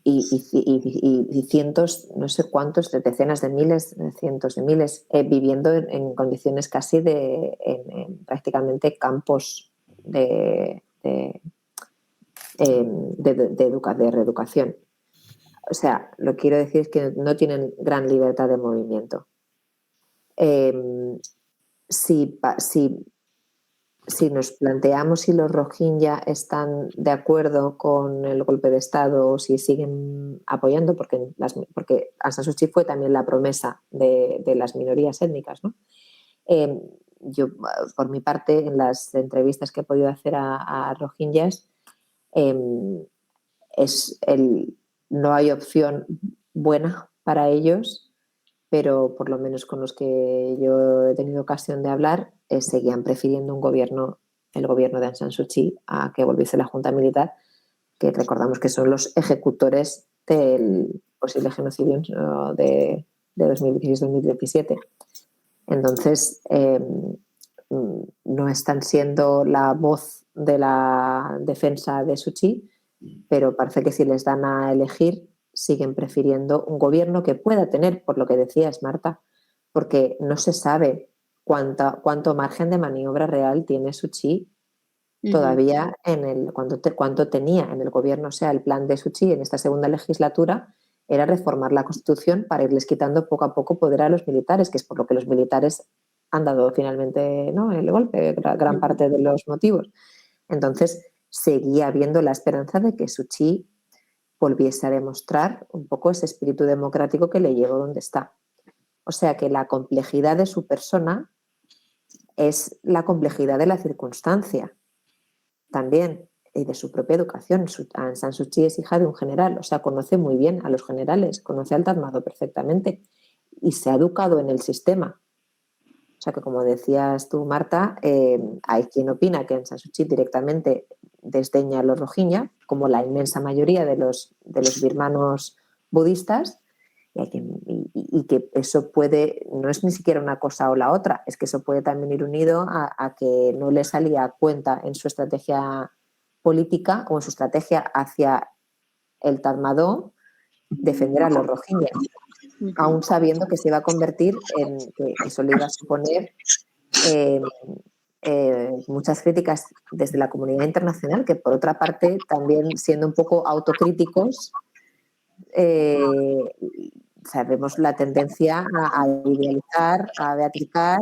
Y cientos, no sé cuántos, de decenas de miles, cientos de miles, viviendo en condiciones casi en prácticamente campos de reeducación. O sea, lo que quiero decir es que no tienen gran libertad de movimiento. Si nos planteamos si los rohingya están de acuerdo con el golpe de Estado o si siguen apoyando, porque Aung San Suu Kyi fue también la promesa de las minorías étnicas, ¿no? Yo, por mi parte, en las entrevistas que he podido hacer a rohingyas, no hay opción buena para ellos, pero por lo menos con los que yo he tenido ocasión de hablar, seguían prefiriendo el gobierno de Aung San Suu Kyi a que volviese la Junta Militar, que recordamos que son los ejecutores del posible genocidio de 2016-2017. Entonces, no están siendo la voz de la defensa de Suu Kyi, pero parece que si les dan a elegir siguen prefiriendo un gobierno que pueda tener, por lo que decías, Marta, porque no se sabe cuánto margen de maniobra real tiene Suu Kyi todavía cuánto tenía en el gobierno. O sea, el plan de Suu Kyi en esta segunda legislatura era reformar la Constitución para irles quitando poco a poco poder a los militares, que es por lo que los militares han dado finalmente, ¿no?, el golpe, gran parte de los motivos. Entonces, seguía habiendo la esperanza de que Suu Kyi volviese a demostrar un poco ese espíritu democrático que le llevó donde está. O sea que la complejidad de su persona es la complejidad de la circunstancia también, y de su propia educación. Aung San Suu Kyi es hija de un general, o sea, conoce muy bien a los generales, conoce al Tatmadaw perfectamente y se ha educado en el sistema. O sea que, como decías tú, Marta, hay quien opina que Aung San Suu Kyi directamente desdeña a los rohingya, como la inmensa mayoría de los birmanos budistas, y que eso no es ni siquiera una cosa o la otra, es que eso puede también ir unido a que no le salía a cuenta en su estrategia política o en su estrategia hacia el Tatmadaw defender a los rohingya, aún sabiendo que se iba a convertir que eso le iba a suponer muchas críticas desde la comunidad internacional, que por otra parte, también siendo un poco autocríticos, sabemos la tendencia a idealizar, a beatificar,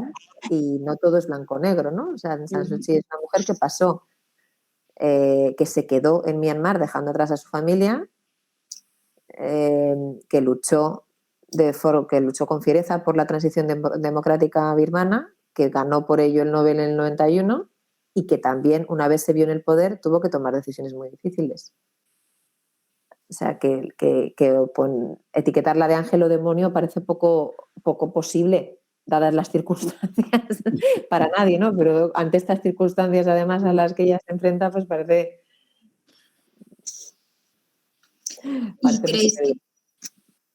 y no todo es blanco-negro, ¿no? O sea, Aung San Suu Kyi es una mujer que pasó, que se quedó en Myanmar dejando atrás a su familia, que luchó con fiereza por la transición democrática birmana, que ganó por ello el Nobel en el 91 y que también, una vez se vio en el poder, tuvo que tomar decisiones muy difíciles. O sea, que etiquetarla de ángel o demonio parece poco posible, dadas las circunstancias, para nadie, ¿no? Pero ante estas circunstancias, además, a las que ella se enfrenta, pues parece...
¿Y creéis que,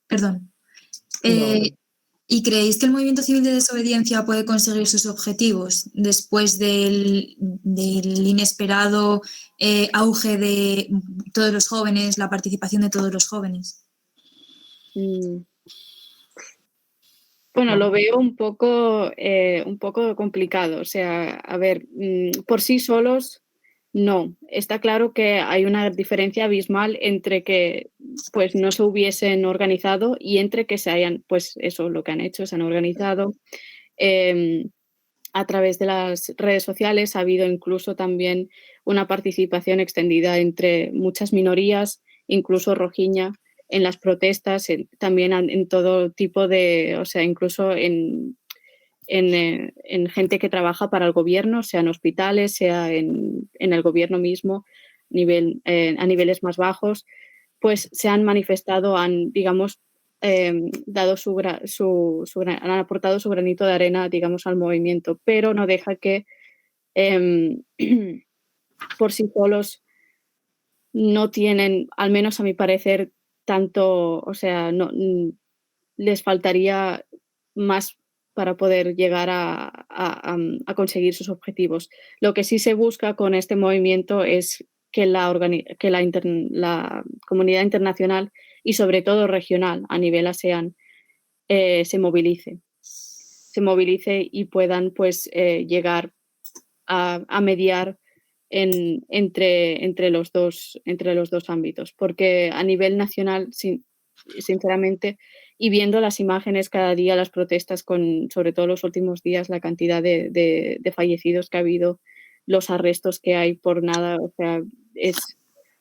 perdón,
No.
¿y creéis que el movimiento civil de desobediencia puede conseguir sus objetivos después del inesperado auge de todos los jóvenes, la participación de todos los jóvenes?
Bueno, lo veo un poco complicado. O sea, a ver, por sí solos, no. Está claro que hay una diferencia abismal entre que pues no se hubiesen organizado y entre que se hayan, pues eso, lo que han hecho, se han organizado. A través de las redes sociales ha habido incluso también una participación extendida entre muchas minorías, incluso rojiña, en las protestas, también en todo tipo de, o sea, incluso en gente que trabaja para el gobierno, sea en hospitales, sea en el gobierno mismo, a niveles más bajos, pues se han manifestado, han, digamos, dado han aportado su granito de arena, digamos, al movimiento, pero no deja que por sí solos no tienen, al menos a mi parecer, tanto, o sea, no, les faltaría más para poder llegar a conseguir sus objetivos. Lo que sí se busca con este movimiento es que la comunidad internacional y sobre todo regional a nivel ASEAN se movilice y puedan pues llegar a mediar entre los dos ámbitos, porque a nivel nacional, sinceramente, y viendo las imágenes cada día, las protestas, sobre todo los últimos días, la cantidad de fallecidos que ha habido, los arrestos que hay por nada, o sea,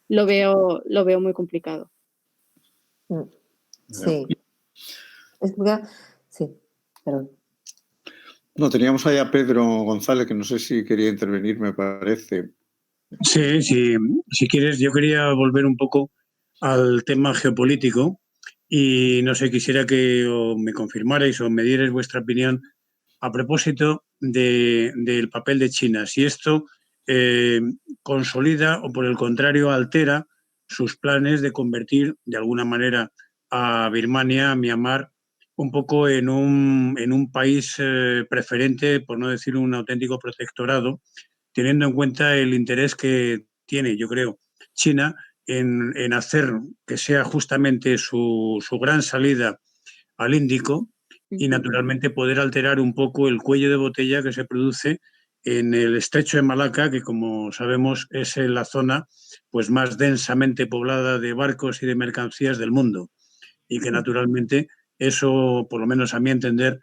lo veo muy complicado.
Sí. Sí, perdón.
No, teníamos allá a Pedro González, que no sé si quería intervenir, me parece.
Sí, si quieres, yo quería volver un poco al tema geopolítico y no sé, quisiera que me confirmarais o me dierais vuestra opinión a propósito del papel de China. Si esto consolida o por el contrario altera sus planes de convertir de alguna manera a Birmania, a Myanmar, un poco en un país preferente, por no decir un auténtico protectorado, teniendo en cuenta el interés que tiene, yo creo, China en hacer que sea justamente su gran salida al Índico y naturalmente poder alterar un poco el cuello de botella que se produce en el estrecho de Malaca, que como sabemos es la zona pues más densamente poblada de barcos y de mercancías del mundo, y que naturalmente eso, por lo menos a mi entender,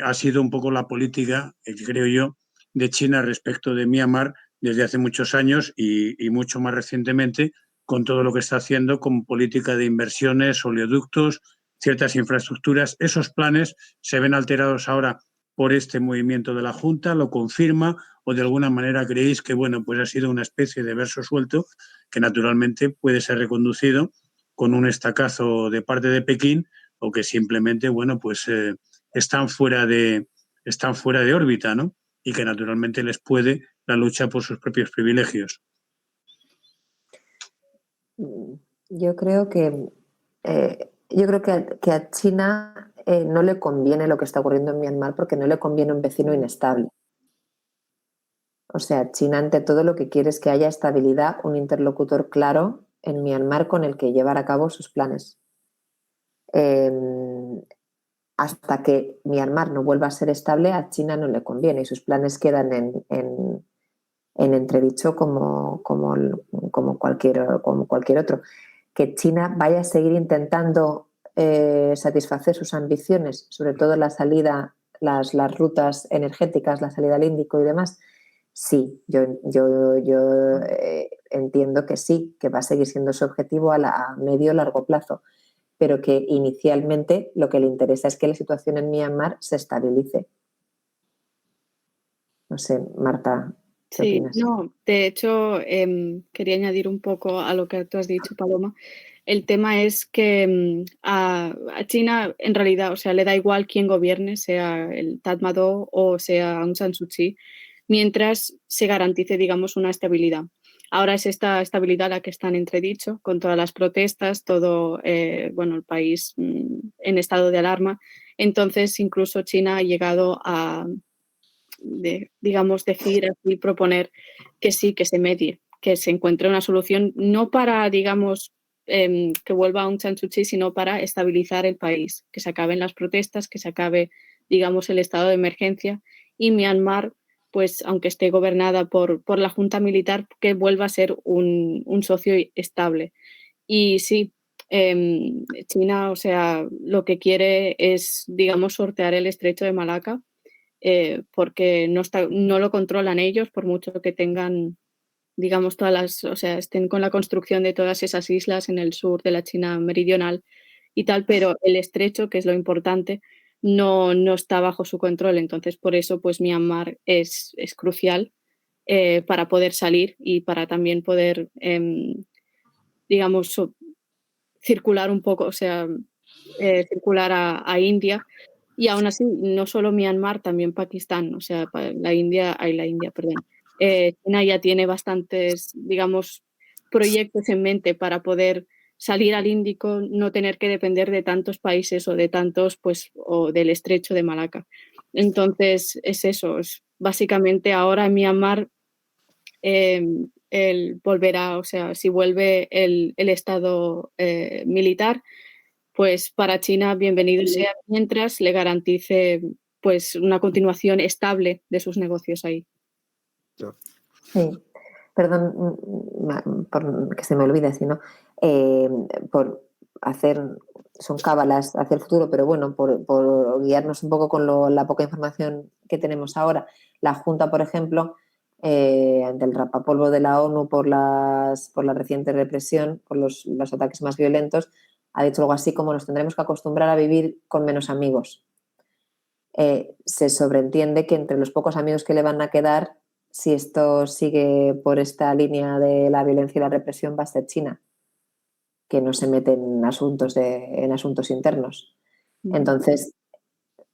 ha sido un poco la política, creo yo, de China respecto de Myanmar desde hace muchos años y mucho más recientemente con todo lo que está haciendo con política de inversiones, oleoductos, ciertas infraestructuras. Esos planes se ven alterados ahora por este movimiento de la Junta, ¿lo confirma o de alguna manera creéis que bueno, pues ha sido una especie de verso suelto que naturalmente puede ser reconducido con un estacazo de parte de Pekín o que simplemente bueno, pues están fuera de órbita, ¿no? Y que naturalmente les puede la lucha por sus propios privilegios?
Yo creo que a China no le conviene lo que está ocurriendo en Myanmar porque no le conviene un vecino inestable. O sea, China ante todo lo que quiere es que haya estabilidad, un interlocutor claro en Myanmar con el que llevar a cabo sus planes. Hasta que Myanmar no vuelva a ser estable, a China no le conviene y sus planes quedan en entredicho como cualquier otro. Que China vaya a seguir intentando satisfacer sus ambiciones, sobre todo la salida, las rutas energéticas, la salida al Índico y demás, sí, yo entiendo que sí, que va a seguir siendo su objetivo a medio o largo plazo, pero que inicialmente lo que le interesa es que la situación en Myanmar se estabilice. No sé, Marta, ¿qué
Sí,
opinas?
no, de hecho, quería añadir un poco a lo que tú has dicho, Paloma. El tema es que a China en realidad, o sea, le da igual quién gobierne, sea el Tatmadaw o sea Aung San Suu Kyi, mientras se garantice, digamos, una estabilidad. Ahora es esta estabilidad la que está en entredicho, con todas las protestas, todo, el país en estado de alarma. Entonces, incluso China ha llegado a, digamos, decir y proponer que sí, que se medie, que se encuentre una solución, no para, digamos, que vuelva Aung San Suu Kyi, sino para estabilizar el país, que se acaben las protestas, que se acabe, digamos, el estado de emergencia y Myanmar, pues aunque esté gobernada por la junta militar, que vuelva a ser un socio estable. Y sí, China, o sea, lo que quiere es, digamos, sortear el estrecho de Malaca, porque no lo controlan ellos, por mucho que tengan, digamos, o sea, estén con la construcción de todas esas islas en el sur de la China meridional y tal, pero el estrecho, que es lo importante, no está bajo su control. Entonces, por eso, pues Myanmar es crucial para poder salir y para también poder, digamos, circular un poco, o sea, circular a India. Y aún así, no solo Myanmar, también Pakistán, o sea, China ya tiene bastantes, digamos, proyectos en mente para poder salir al Índico, no tener que depender de tantos países o de tantos, pues, o del estrecho de Malaca. Entonces, es eso, básicamente ahora en Myanmar él volverá, o sea, si vuelve el estado militar, pues para China bienvenido sea, mientras le garantice pues una continuación estable de sus negocios ahí.
Sí, perdón por que se me olvide, sino por son cábalas hacia el futuro, pero bueno, por guiarnos un poco con la poca información que tenemos ahora. La Junta, por ejemplo, ante el rapapolvo de la ONU por la reciente represión, por los ataques más violentos, ha dicho algo así como nos tendremos que acostumbrar a vivir con menos amigos. Se sobreentiende que entre los pocos amigos que le van a quedar, si esto sigue por esta línea de la violencia y la represión, va a ser China, que no se mete en asuntos internos. Entonces,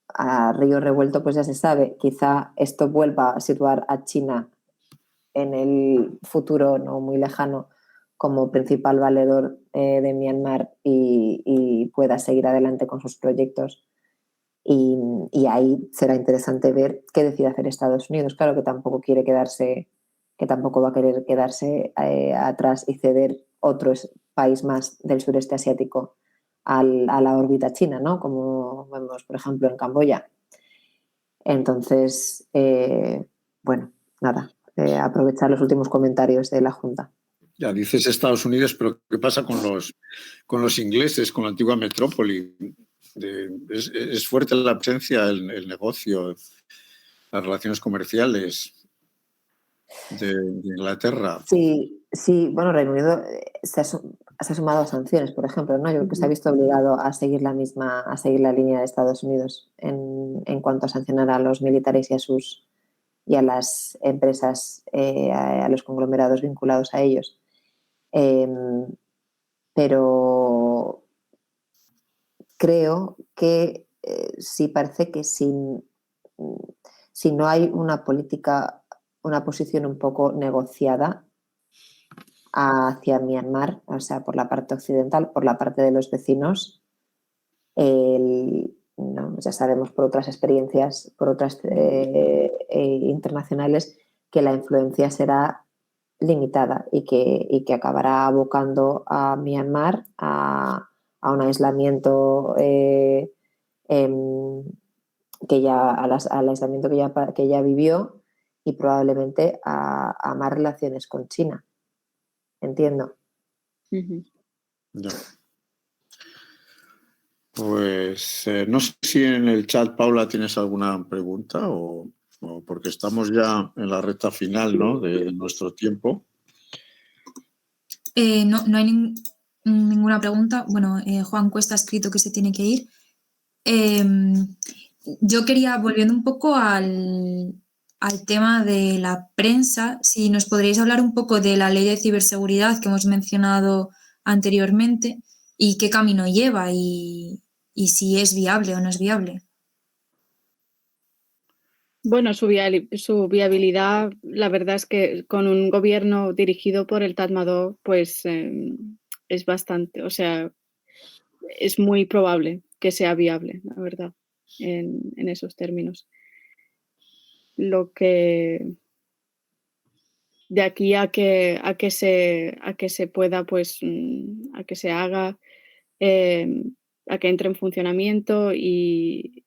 a río revuelto, pues ya se sabe, quizá esto vuelva a situar a China en el futuro no muy lejano como principal valedor de Myanmar y pueda seguir adelante con sus proyectos. Y ahí será interesante ver qué decide hacer Estados Unidos. Claro que tampoco va a querer quedarse atrás y ceder otro país más del sureste asiático a la órbita china, ¿no? Como vemos, por ejemplo, en Camboya. Entonces, bueno, nada, aprovechar los últimos comentarios de la Junta.
Ya dices Estados Unidos, pero ¿qué pasa con los ingleses, con la antigua metrópoli? Es fuerte la presencia, el negocio, las relaciones comerciales de Inglaterra.
Sí, bueno, Reino Unido se ha sumado a sanciones, por ejemplo, ¿no? Yo creo que se ha visto obligado a seguir la línea de Estados Unidos en cuanto a sancionar a los militares y a las empresas, a los conglomerados vinculados a ellos. Pero creo que sí parece que si no hay una política, una posición un poco negociada hacia Myanmar, o sea, por la parte occidental, por la parte de los vecinos, ya sabemos por otras experiencias, por otras internacionales, que la influencia será limitada y que acabará abocando a Myanmar a un aislamiento al aislamiento que ya vivió y probablemente a más relaciones con China. Entiendo.
No. Pues no sé si en el chat, Paula, tienes alguna pregunta o porque estamos ya en la recta final, ¿no?, de nuestro tiempo.
No hay ninguna pregunta. Bueno, Juan Cuesta ha escrito que se tiene que ir. Yo quería, volviendo un poco al tema de la prensa, si nos podríais hablar un poco de la ley de ciberseguridad que hemos mencionado anteriormente y qué camino lleva y si es viable o no es viable.
Bueno, su viabilidad, la verdad es que con un gobierno dirigido por el Tatmadaw, pues es bastante, o sea, es muy probable que sea viable, la verdad, en esos términos. Lo que de aquí a que se pueda, pues, a que se haga, a que entre en funcionamiento y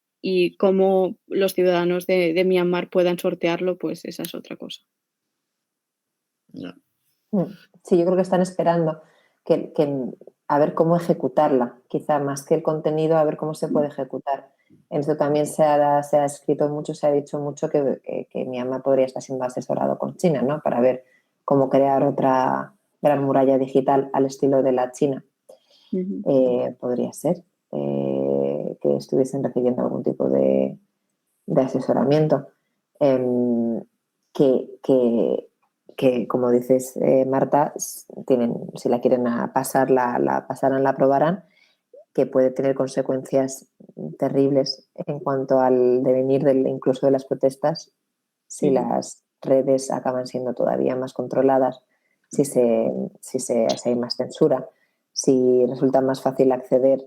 cómo los ciudadanos de Myanmar puedan sortearlo, pues esa es otra cosa.
Yeah.
Sí, yo creo que están esperando que a ver cómo ejecutarla, quizá más que el contenido, a ver cómo se puede ejecutar. En esto también se ha escrito mucho, se ha dicho mucho que Myanmar podría estar siendo asesorado con China, ¿no? Para ver cómo crear otra gran muralla digital al estilo de la China. Podría ser que estuviesen recibiendo algún tipo de asesoramiento. Que como dices, Marta, si la quieren pasar, la pasarán, la aprobarán, que puede tener consecuencias terribles en cuanto al devenir incluso de las protestas, si las redes acaban siendo todavía más controladas, si hay más censura, si resulta más fácil acceder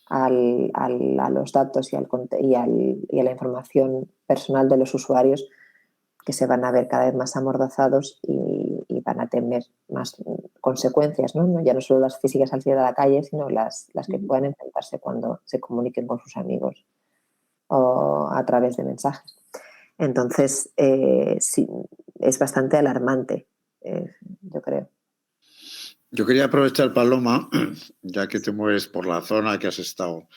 a los datos y a la información personal de los usuarios, que se van a ver cada vez más amordazados y van a tener más consecuencias, ¿no? Ya no solo las físicas al salir a la calle, sino las que puedan enfrentarse cuando se comuniquen con sus amigos o a través de mensajes. Entonces, sí, es bastante alarmante, yo creo.
Yo quería aprovechar, Paloma, ya que te mueves por la zona, que has estado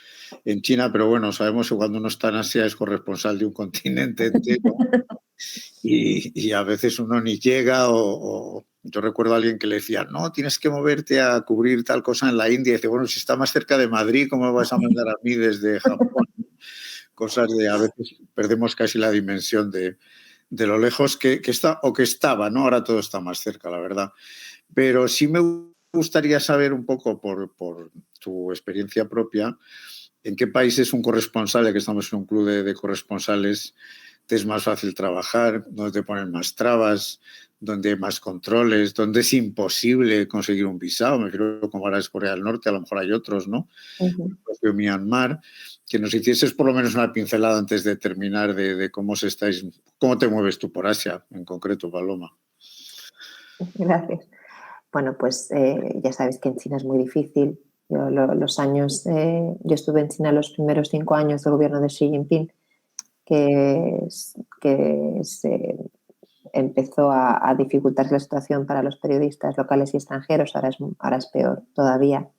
en China, pero bueno, sabemos que cuando uno está en Asia es corresponsal de un continente entero y a veces uno ni llega o yo recuerdo a alguien que le decía, no, tienes que moverte a cubrir tal cosa en la India. Y dice, bueno, si está más cerca de Madrid, ¿cómo me vas a mandar a mí desde Japón? Cosas de, a veces perdemos casi la dimensión de lo lejos que está o que estaba, ¿no? Ahora todo está más cerca, la verdad. Pero sí me gustaría saber un poco por tu experiencia propia, en qué países un corresponsal, ya que estamos en un club de corresponsales, te es más fácil trabajar, dónde te ponen más trabas, dónde hay más controles, dónde es imposible conseguir un visado. Me creo como ahora es Corea del Norte, a lo mejor hay otros, ¿no? El propio Myanmar. Que nos hicieses por lo menos una pincelada antes de terminar de cómo te mueves tú por Asia, en concreto, Paloma.
Gracias. Bueno, pues ya sabes que en China es muy difícil. Yo estuve en China los primeros 5 años del gobierno de Xi Jinping, que se empezó a dificultarse la situación para los periodistas locales y extranjeros. Ahora es peor todavía.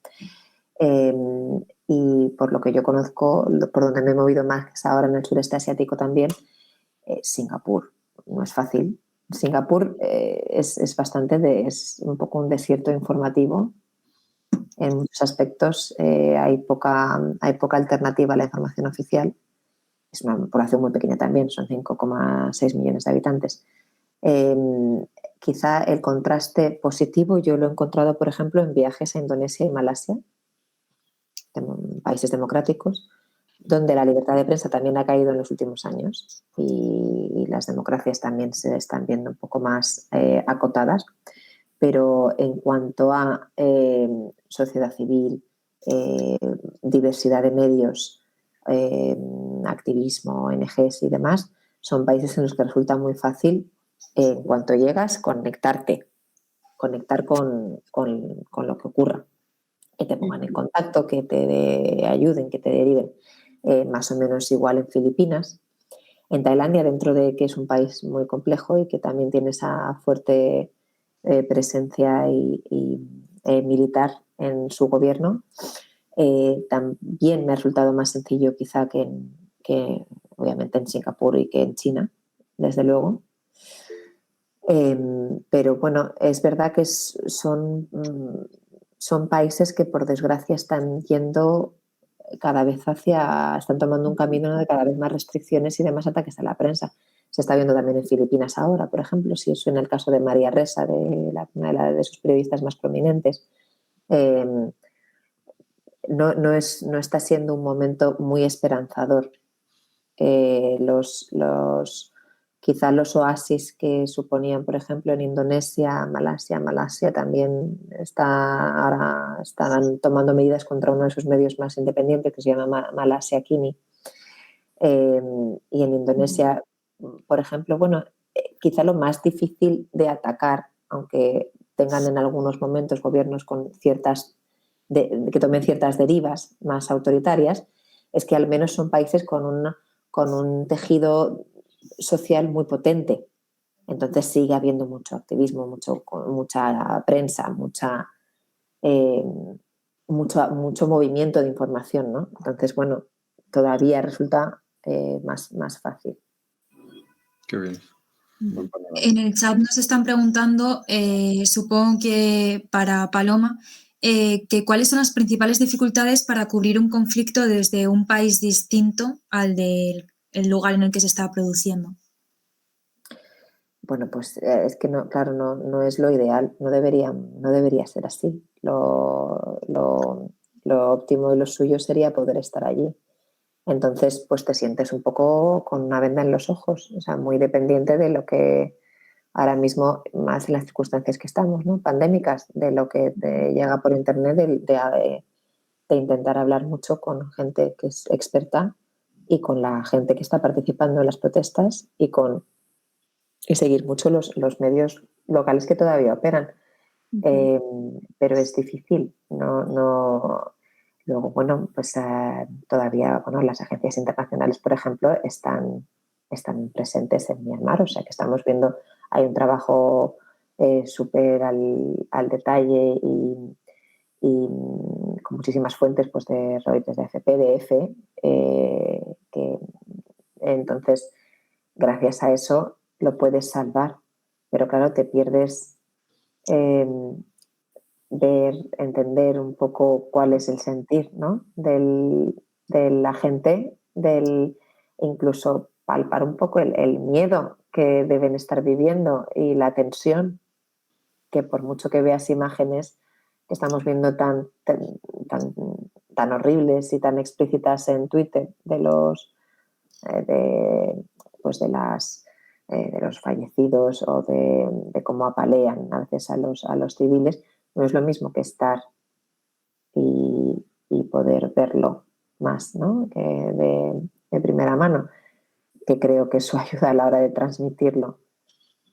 Y por lo que yo conozco, por donde me he movido más ahora en el sureste asiático también, Singapur. No es fácil. Singapur es un poco un desierto informativo. En muchos aspectos hay poca alternativa a la información oficial. Es una población muy pequeña también, son 5,6 millones de habitantes. Quizá el contraste positivo yo lo he encontrado, por ejemplo, en viajes a Indonesia y Malasia, países democráticos, donde la libertad de prensa también ha caído en los últimos años y las democracias también se están viendo un poco más acotadas. Pero en cuanto a sociedad civil, diversidad de medios, activismo, ONGs y demás, son países en los que resulta muy fácil, en cuanto llegas, conectar con lo que ocurra, que te pongan en contacto, que te ayuden, que te deriven. Más o menos igual en Filipinas. En Tailandia, dentro de que es un país muy complejo y que también tiene esa fuerte presencia y militar en su gobierno, también me ha resultado más sencillo quizá que obviamente en Singapur y que en China, desde luego. Pero bueno, es verdad que son países que por desgracia están yendo cada vez están tomando un camino de cada vez más restricciones y de más ataques a la prensa. Se está viendo también en Filipinas ahora, por ejemplo, si es en el caso de María Ressa, una de sus periodistas más prominentes, no está siendo un momento muy esperanzador. Quizá los oasis que suponían, por ejemplo, en Indonesia, Malasia también ahora están tomando medidas contra uno de sus medios más independientes, que se llama Malasia Kini. Y en Indonesia, por ejemplo, bueno, quizá lo más difícil de atacar, aunque tengan en algunos momentos gobiernos con que tomen ciertas derivas más autoritarias, es que al menos son países con un tejido social muy potente. Entonces sigue habiendo mucho activismo, mucha prensa, mucho movimiento de información, ¿no? Entonces, bueno, todavía resulta más fácil.
Qué bien.
En el chat nos están preguntando, supongo que para Paloma, que cuáles son las principales dificultades para cubrir un conflicto desde un país distinto al del lugar en el que se está produciendo.
Bueno, pues es que no, claro, no es lo ideal, no debería ser así. Lo óptimo y lo suyo sería poder estar allí. Entonces, pues te sientes un poco con una venda en los ojos, o sea, muy dependiente de lo que ahora mismo, más en las circunstancias que estamos, ¿no? Pandémicas, de lo que te llega por internet, de intentar hablar mucho con gente que es experta y con la gente que está participando en las protestas y seguir mucho los medios locales que todavía operan. Pero es difícil, Luego, bueno, pues todavía, bueno, las agencias internacionales, por ejemplo, están presentes en Myanmar, o sea que estamos viendo, hay un trabajo súper al detalle y con muchísimas fuentes, pues de Reuters, de AFP, de EFE, que entonces, gracias a eso, lo puedes salvar, pero claro, te pierdes entender un poco cuál es el sentir, ¿no? de la gente, incluso palpar un poco el miedo que deben estar viviendo y la tensión, que por mucho que veas imágenes que estamos viendo tan horribles y tan explícitas en Twitter de los fallecidos o de cómo apalean a veces a los civiles, no es lo mismo que estar y poder verlo más, ¿no? Que de primera mano, que creo que eso ayuda a la hora de transmitirlo,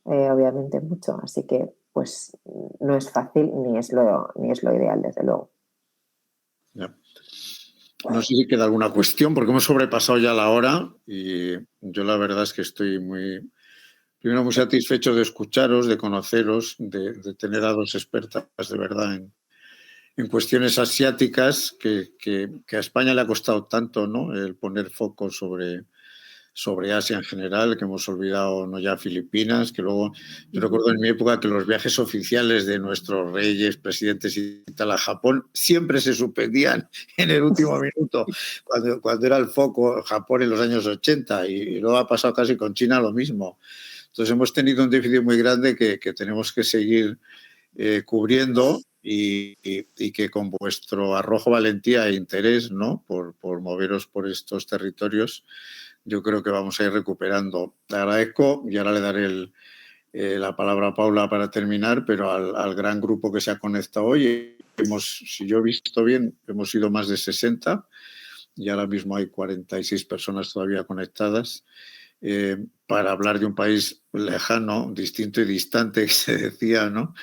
obviamente mucho. Así que pues no es fácil ni es lo ideal, desde luego.
Ya. No sé si queda alguna cuestión, porque hemos sobrepasado ya la hora y yo la verdad es que estoy primero muy satisfecho de escucharos, de conoceros, de tener a dos expertas de verdad en cuestiones asiáticas que a España le ha costado tanto, ¿no? El poner foco sobre Asia en general, que hemos olvidado no ya Filipinas, que luego yo recuerdo en mi época que los viajes oficiales de nuestros reyes, presidentes y tal a Japón siempre se suspendían en el último minuto, cuando era el foco Japón en los años 80, y luego ha pasado casi con China lo mismo. Entonces hemos tenido un déficit muy grande que tenemos que seguir cubriendo y que con vuestro arrojo, valentía e interés, ¿no? por moveros por estos territorios, yo creo que vamos a ir recuperando. Te agradezco y ahora le daré la palabra a Paula para terminar, pero al gran grupo que se ha conectado hoy. Si yo he visto bien, hemos sido más de 60 y ahora mismo hay 46 personas todavía conectadas para hablar de un país lejano, distinto y distante, que se decía, ¿no?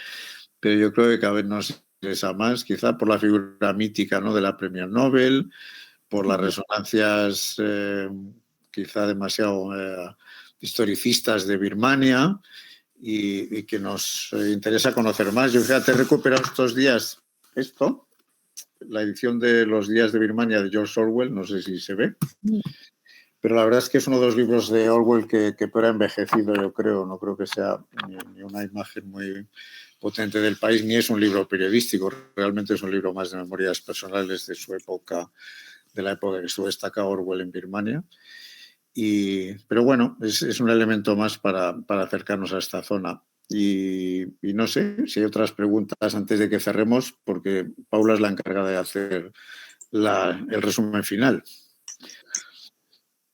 Pero yo creo que cada vez nos interesa más, quizá por la figura mítica, ¿no? De la premio Nobel, por las resonancias quizá demasiado historicistas de Birmania y que nos interesa conocer más. Yo, fíjate, he recuperado estos días la edición de Los días de Birmania de George Orwell, no sé si se ve, pero la verdad es que es uno de los libros de Orwell que peor ha envejecido, yo creo. No creo que sea ni una imagen muy potente del país, ni es un libro periodístico, realmente es un libro más de memorias personales de su época, de la época que estuvo destacado Orwell en Birmania. Pero bueno, es un elemento más para acercarnos a esta zona. Y no sé si hay otras preguntas antes de que cerremos, porque Paula es la encargada de hacer el resumen final.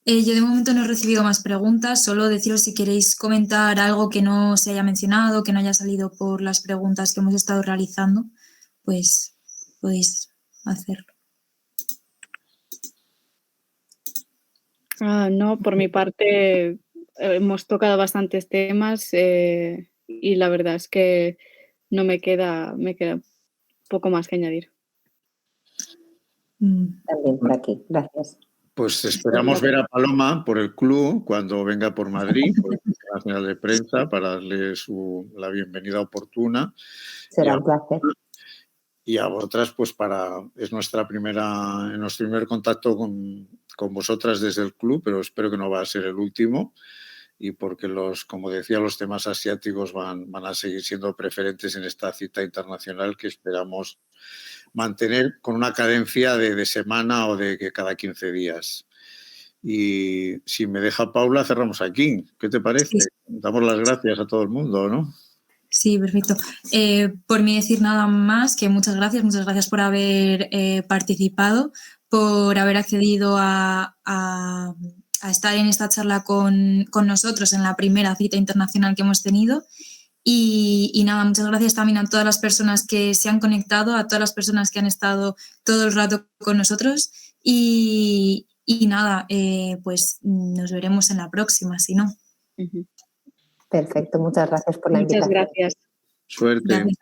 Yo de momento no he recibido más preguntas, solo deciros si queréis comentar algo que no se haya mencionado, que no haya salido por las preguntas que hemos estado realizando, pues podéis hacerlo.
No, por mi parte hemos tocado bastantes temas y la verdad es que no me queda poco más que añadir.
También por aquí, gracias.
Pues esperamos ver a Paloma por el club cuando venga por Madrid, por el Internacional de Prensa, para darle la bienvenida oportuna.
Será un placer.
Y a vosotras, pues es nuestro primer contacto con vosotras desde el club, pero espero que no va a ser el último, y porque como decía, los temas asiáticos van a seguir siendo preferentes en esta cita internacional que esperamos mantener con una cadencia de semana o de que cada 15 días. Y si me deja Paula, cerramos aquí. ¿Qué te parece? Sí. Damos las gracias a todo el mundo, ¿no?
Sí, perfecto. Por mí decir nada más que muchas gracias por haber participado, por haber accedido a estar en esta charla con nosotros en la primera cita internacional que hemos tenido. Y nada, muchas gracias también a todas las personas que se han conectado, a todas las personas que han estado todo el rato con nosotros y nada, pues nos veremos en la próxima, si no.
Perfecto, muchas gracias por la invitación.
Muchas gracias.
Suerte.
Gracias.